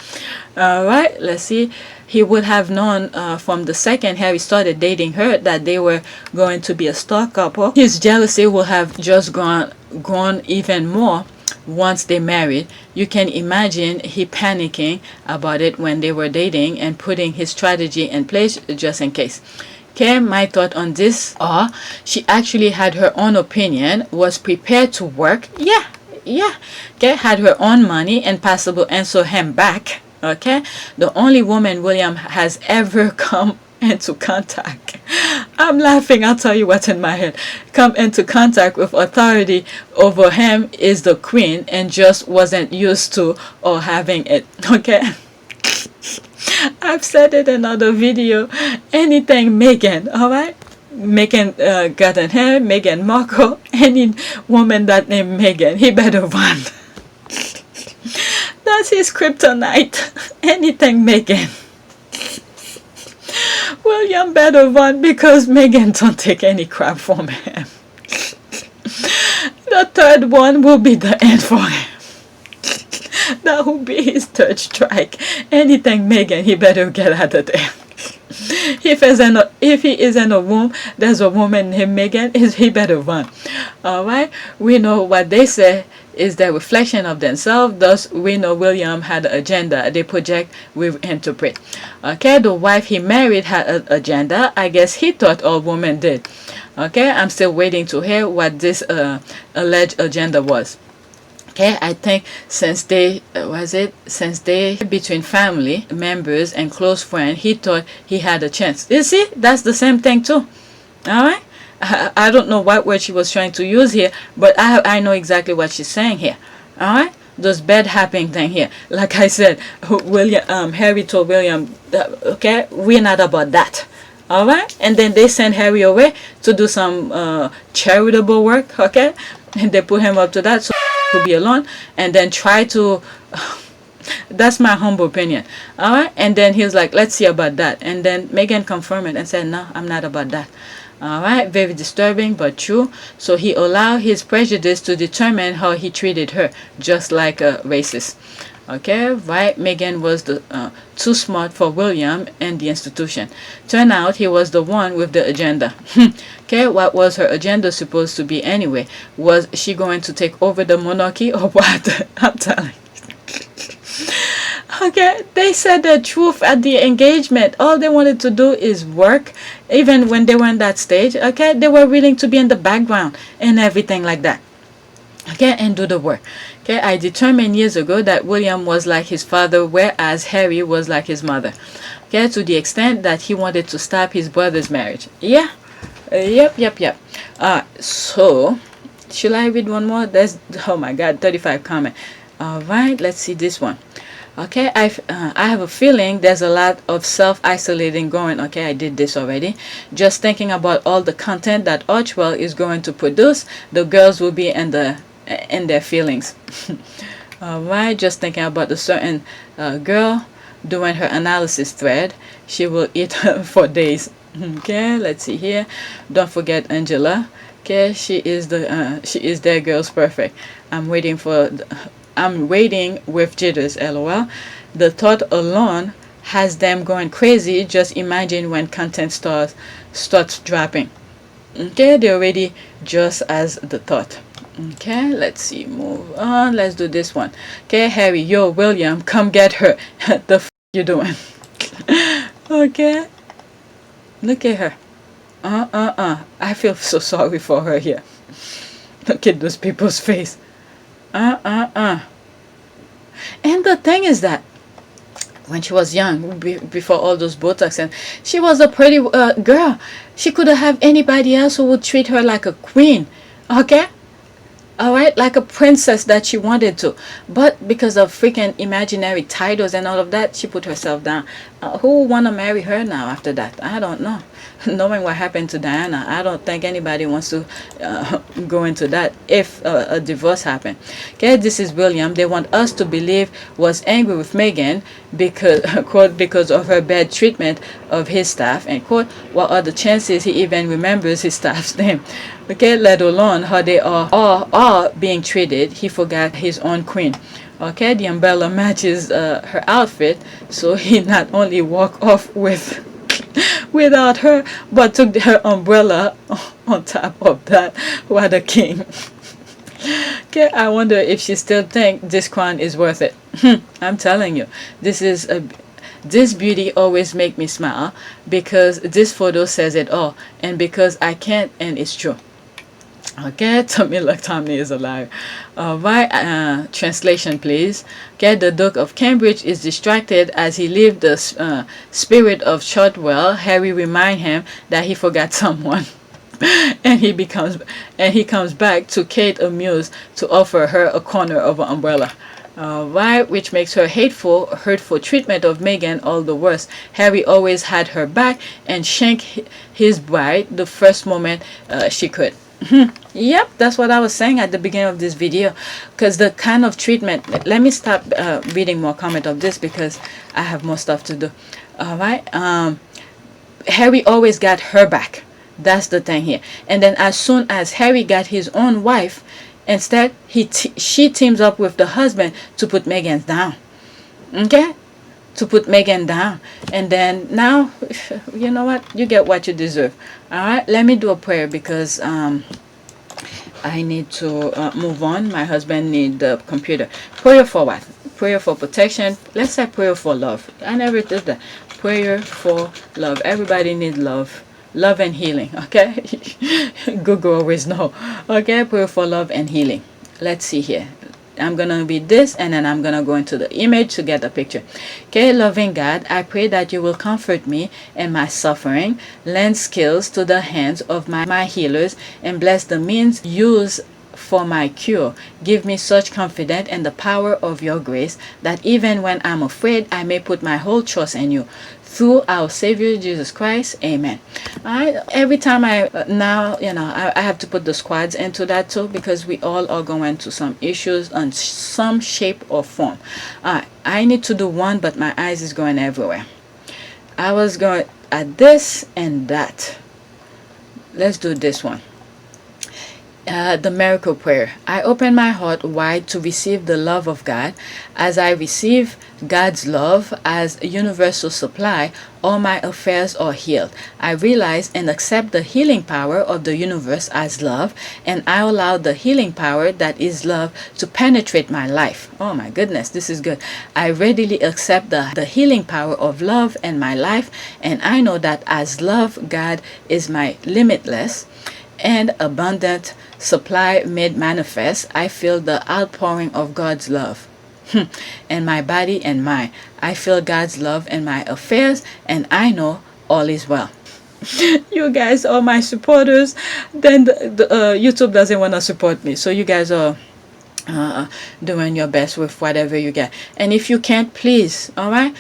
All right, let's see. He would have known from the second Harry started dating her that they were going to be a star couple. His jealousy will have just grown even more once they married. You can imagine he panicking about it when they were dating and putting his strategy in place just in case. Okay, my thought on this are she actually had her own opinion, was prepared to work. Yeah. Okay, had her own money and possible answer him back. Okay, the only woman William has ever come into contact. I'm laughing, I'll tell you what's in my head. Come into contact with authority over him is the queen and just wasn't used to or having it. Okay. I've said it in another video. Anything Meghan, alright? Meghan gotten her, Meghan Markle, any woman that named Meghan, he better run. That's his kryptonite. Anything Meghan. William better run because Meghan don't take any crap from him. The third one will be the end for him. That will be his third strike. Anything Meghan, he better get out of there. If he is in a room, there's a woman named Meghan, he better run. Alright? We know what they say is the reflection of themselves. Thus, we know William had an agenda. They project, we interpret. Okay, the wife he married had an agenda. I guess he thought all women did. Okay, I'm still waiting to hear what this alleged agenda was. Okay, I think since they between family members and close friends, he thought he had a chance. You see, that's the same thing too. All right. I don't know what word she was trying to use here, but I know exactly what she's saying here. All right, those bad happening thing here. Like I said, Harry told William, okay, we're not about that. All right, and then they sent Harry away to do some charitable work. Okay, and they put him up to that so to be alone, and then try to. That's my humble opinion. All right, and then he was like, let's see about that, and then Meghan confirmed it and said, no, I'm not about that. All right, very disturbing but true. So he allowed his prejudice to determine how he treated her, just like a racist. Okay, right? Meghan was too smart for William and the institution. Turned out he was the one with the agenda. Okay, what was her agenda supposed to be anyway? Was she going to take over the monarchy or what? I'm telling you. Okay, they said the truth at the engagement. All they wanted to do is work. Even when they were in that stage, okay, they were willing to be in the background and everything like that. Okay, and do the work. Okay, I determined years ago that William was like his father, whereas Harry was like his mother. Okay, to the extent that he wanted to stop his brother's marriage. Yeah, yep. So, should I read one more? There's, oh my God, 35 comments. All right, let's see this one. Okay, I have a feeling there's a lot of self-isolating going. Okay, I did this already. Just thinking about all the content that Archwell is going to produce, the girls will be in their feelings. All right, just thinking about a certain girl doing her analysis thread. She will eat for days. Okay, let's see here. Don't forget Angela. Okay, she is their girl's perfect. I'm waiting with jitters, lol. The thought alone has them going crazy. Just imagine when content starts dropping. Okay, they're already just as the thought. Okay, let's see, move on. Let's do this one. Okay, Harry, yo, William, come get her. The f you doing? Okay, look at her. I feel so sorry for her here. Look at those people's face. And the thing is that when she was young, before all those Botox, and she was a pretty girl. She could have anybody else who would treat her like a queen. Okay? all right, like a princess that she wanted to, but because of freaking imaginary titles and all of that, she put herself down. Who want to marry her now after that? I don't know. Knowing what happened to Diana, I don't think anybody wants to go into that if a divorce happened. Okay, this is William. They want us to believe was angry with Meghan because quote because of her bad treatment of his staff, and quote, what are the chances he even remembers his staff's name? Okay, let alone how they are being treated. He forgot his own queen. Okay, the umbrella matches her outfit, so he not only walked off with without her, but took her umbrella on top of that. What a king. Okay, I wonder if she still think this crown is worth it. I'm telling you, this beauty always make me smile, because this photo says it all, and because I can't, and it's true. Okay, Tamila Tomney is alive. Right, translation please. Okay, the Duke of Cambridge is distracted as he leaves the spirit of Shotwell. Harry remind him that he forgot someone. and he comes back to Kate amused to offer her a corner of an umbrella. Right, which makes her hurtful treatment of Meghan all the worse. Harry always had her back and shanked his bride the first moment she could. Yep, that's what I was saying at the beginning of this video, because the kind of treatment, let me stop reading more comment of this because I have more stuff to do. All right, Harry always got her back. That's the thing here. And then as soon as Harry got his own wife, instead she teams up with the husband to put Meghan down. Okay, to put Meghan down. And then now, you know what, you get what you deserve. All right, let me do a prayer because I need to move on. My husband need the computer. Prayer for what? Prayer for protection. Let's say prayer for love. I never did that. Prayer for love. Everybody needs love. Love and healing. Okay. Google always know. Okay, prayer for love and healing. Let's see here. I'm going to read this and then I'm going to go into the image to get the picture. Okay, loving God, I pray that you will comfort me in my suffering, lend skills to the hands of my healers, and bless the means used for my cure. Give me such confidence in the power of your grace that even when I'm afraid, I may put my whole trust in you. Through our Savior Jesus Christ, amen. Every time I have to put the squads into that too, because we all are going to some issues on some shape or form. I need to do one, but my eyes is going everywhere. I was going at this and that. Let's do this one. The miracle prayer. I open my heart wide to receive the love of God. As I receive God's love as a universal supply, all my affairs are healed. I realize and accept the healing power of the universe as love, and I allow the healing power that is love to penetrate my life. Oh my goodness, this is good. I readily accept the healing power of love in my life, and I know that as love, God is my limitless and abundant supply made manifest. I feel the outpouring of God's love in my body and mind. I feel God's love in my affairs, and I know all is well. You guys are my supporters. Then YouTube doesn't want to support me, so you guys are doing your best with whatever you get. And if you can't, please, all right,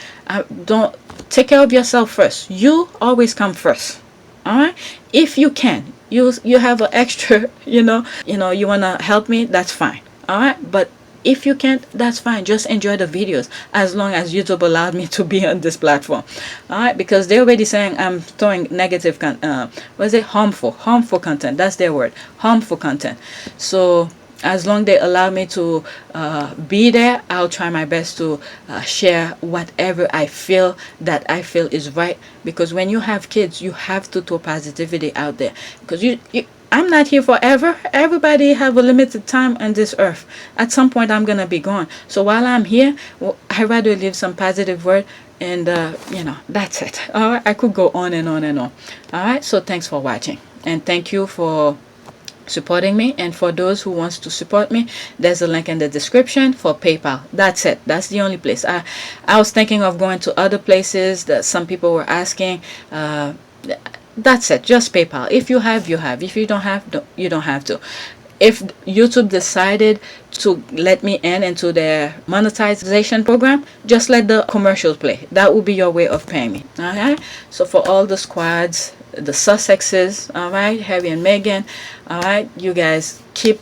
don't take care of yourself first. You always come first. All right, if you can, you have an extra, you want to help me, that's fine. All right, but if you can't, that's fine. Just enjoy the videos as long as YouTube allowed me to be on this platform. All right, because they're already saying I'm throwing negative harmful content. That's their word, harmful content. So as long as they allow me to be there, I'll try my best to share whatever I feel is right. Because when you have kids, you have to throw positivity out there. Because I'm not here forever. Everybody have a limited time on this earth. At some point, I'm gonna be gone. So while I'm here, I rather leave some positive word. And that's it. All right, I could go on and on and on. All right, so thanks for watching, and thank you for supporting me. And for those who wants to support me, there's a link in the description for PayPal. That's it. That's the only place. I was thinking of going to other places that some people were asking. That's it. Just PayPal. If you have, you have. If you don't have, you don't have to. if YouTube decided to let me into their monetization program, just let the commercials play. That would be your way of paying me. Okay, so for all the squads, the Sussexes, all right, Harry and Meghan, all right, you guys keep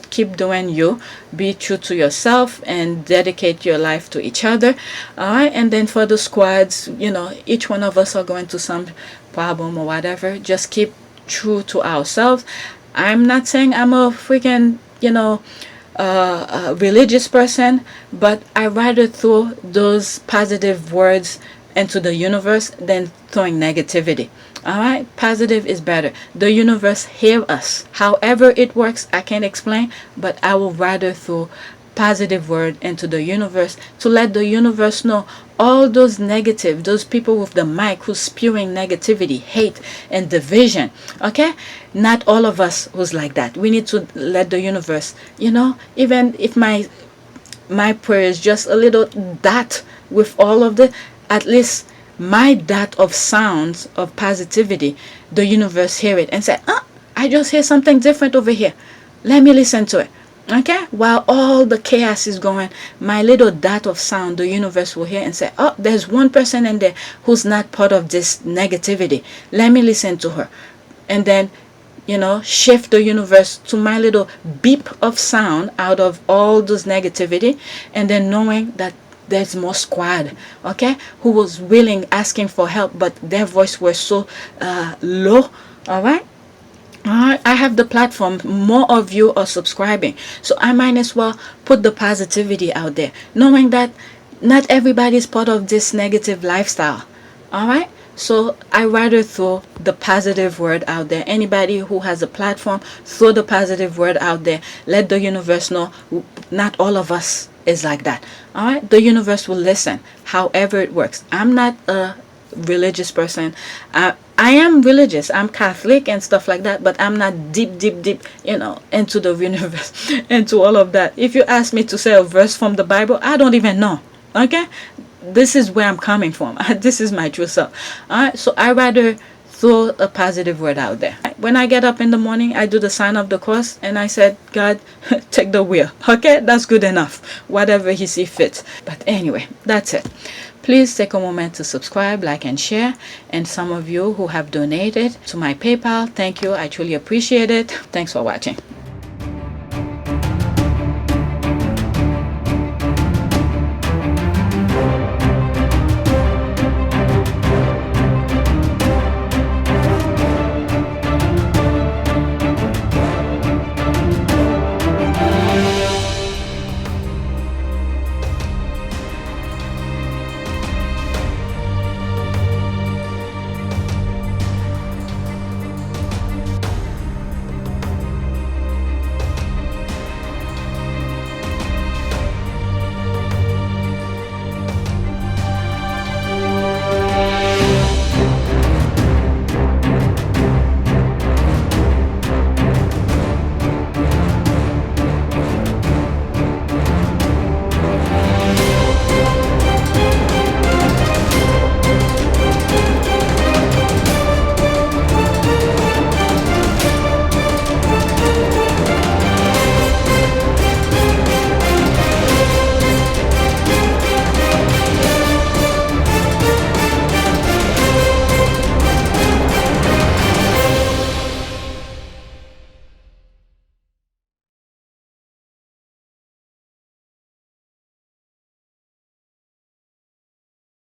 keep doing you, be true to yourself, and dedicate your life to each other, all right. And then for the squads, you know, each one of us are going through some problem or whatever. Just keep true to ourselves. I'm not saying I'm a freaking, you know, a religious person, but I rather throw those positive words into the universe than throwing negativity. All right, positive is better. The universe hears us. However it works, I can't explain, but I will rather throw positive word into the universe to let the universe know all those negative, those people with the mic who's spewing negativity, hate, and division. Okay, not all of us who's like that. We need to let the universe, you know, even if my prayer is just a little dot with all of the, at least my dot of sounds of positivity, the universe hear it and say, I just hear something different over here, let me listen to it. Okay, while all the chaos is going, my little dot of sound, the universe will hear and say, oh, there's one person in there who's not part of this negativity, let me listen to her. And then, you know, shift the universe to my little beep of sound out of all this negativity, and then knowing that there's more squad, okay, who was willing, asking for help, but their voice was so low. All right, I have the platform, more of you are subscribing, so I might as well put the positivity out there, knowing that not everybody is part of this negative lifestyle. All right, so I rather throw the positive word out there. Anybody who has a platform, throw the positive word out there. Let the universe know not all of us is like that. All right, the universe will listen however it works. I'm not a religious person. I am religious, I'm Catholic and stuff like that, but I'm not deep, you know, into the universe, into all of that. If you ask me to say a verse from the Bible, I don't even know. Okay, this is where I'm coming from. This is my true self. All right, so I rather throw a positive word out there. When I get up in the morning, I do the sign of the cross and I said, God, take the wheel. Okay, that's good enough, whatever he sees fit. But anyway, that's it. Please take a moment to subscribe, like, and share. And some of you who have donated to my PayPal, thank you, I truly appreciate it. Thanks for watching.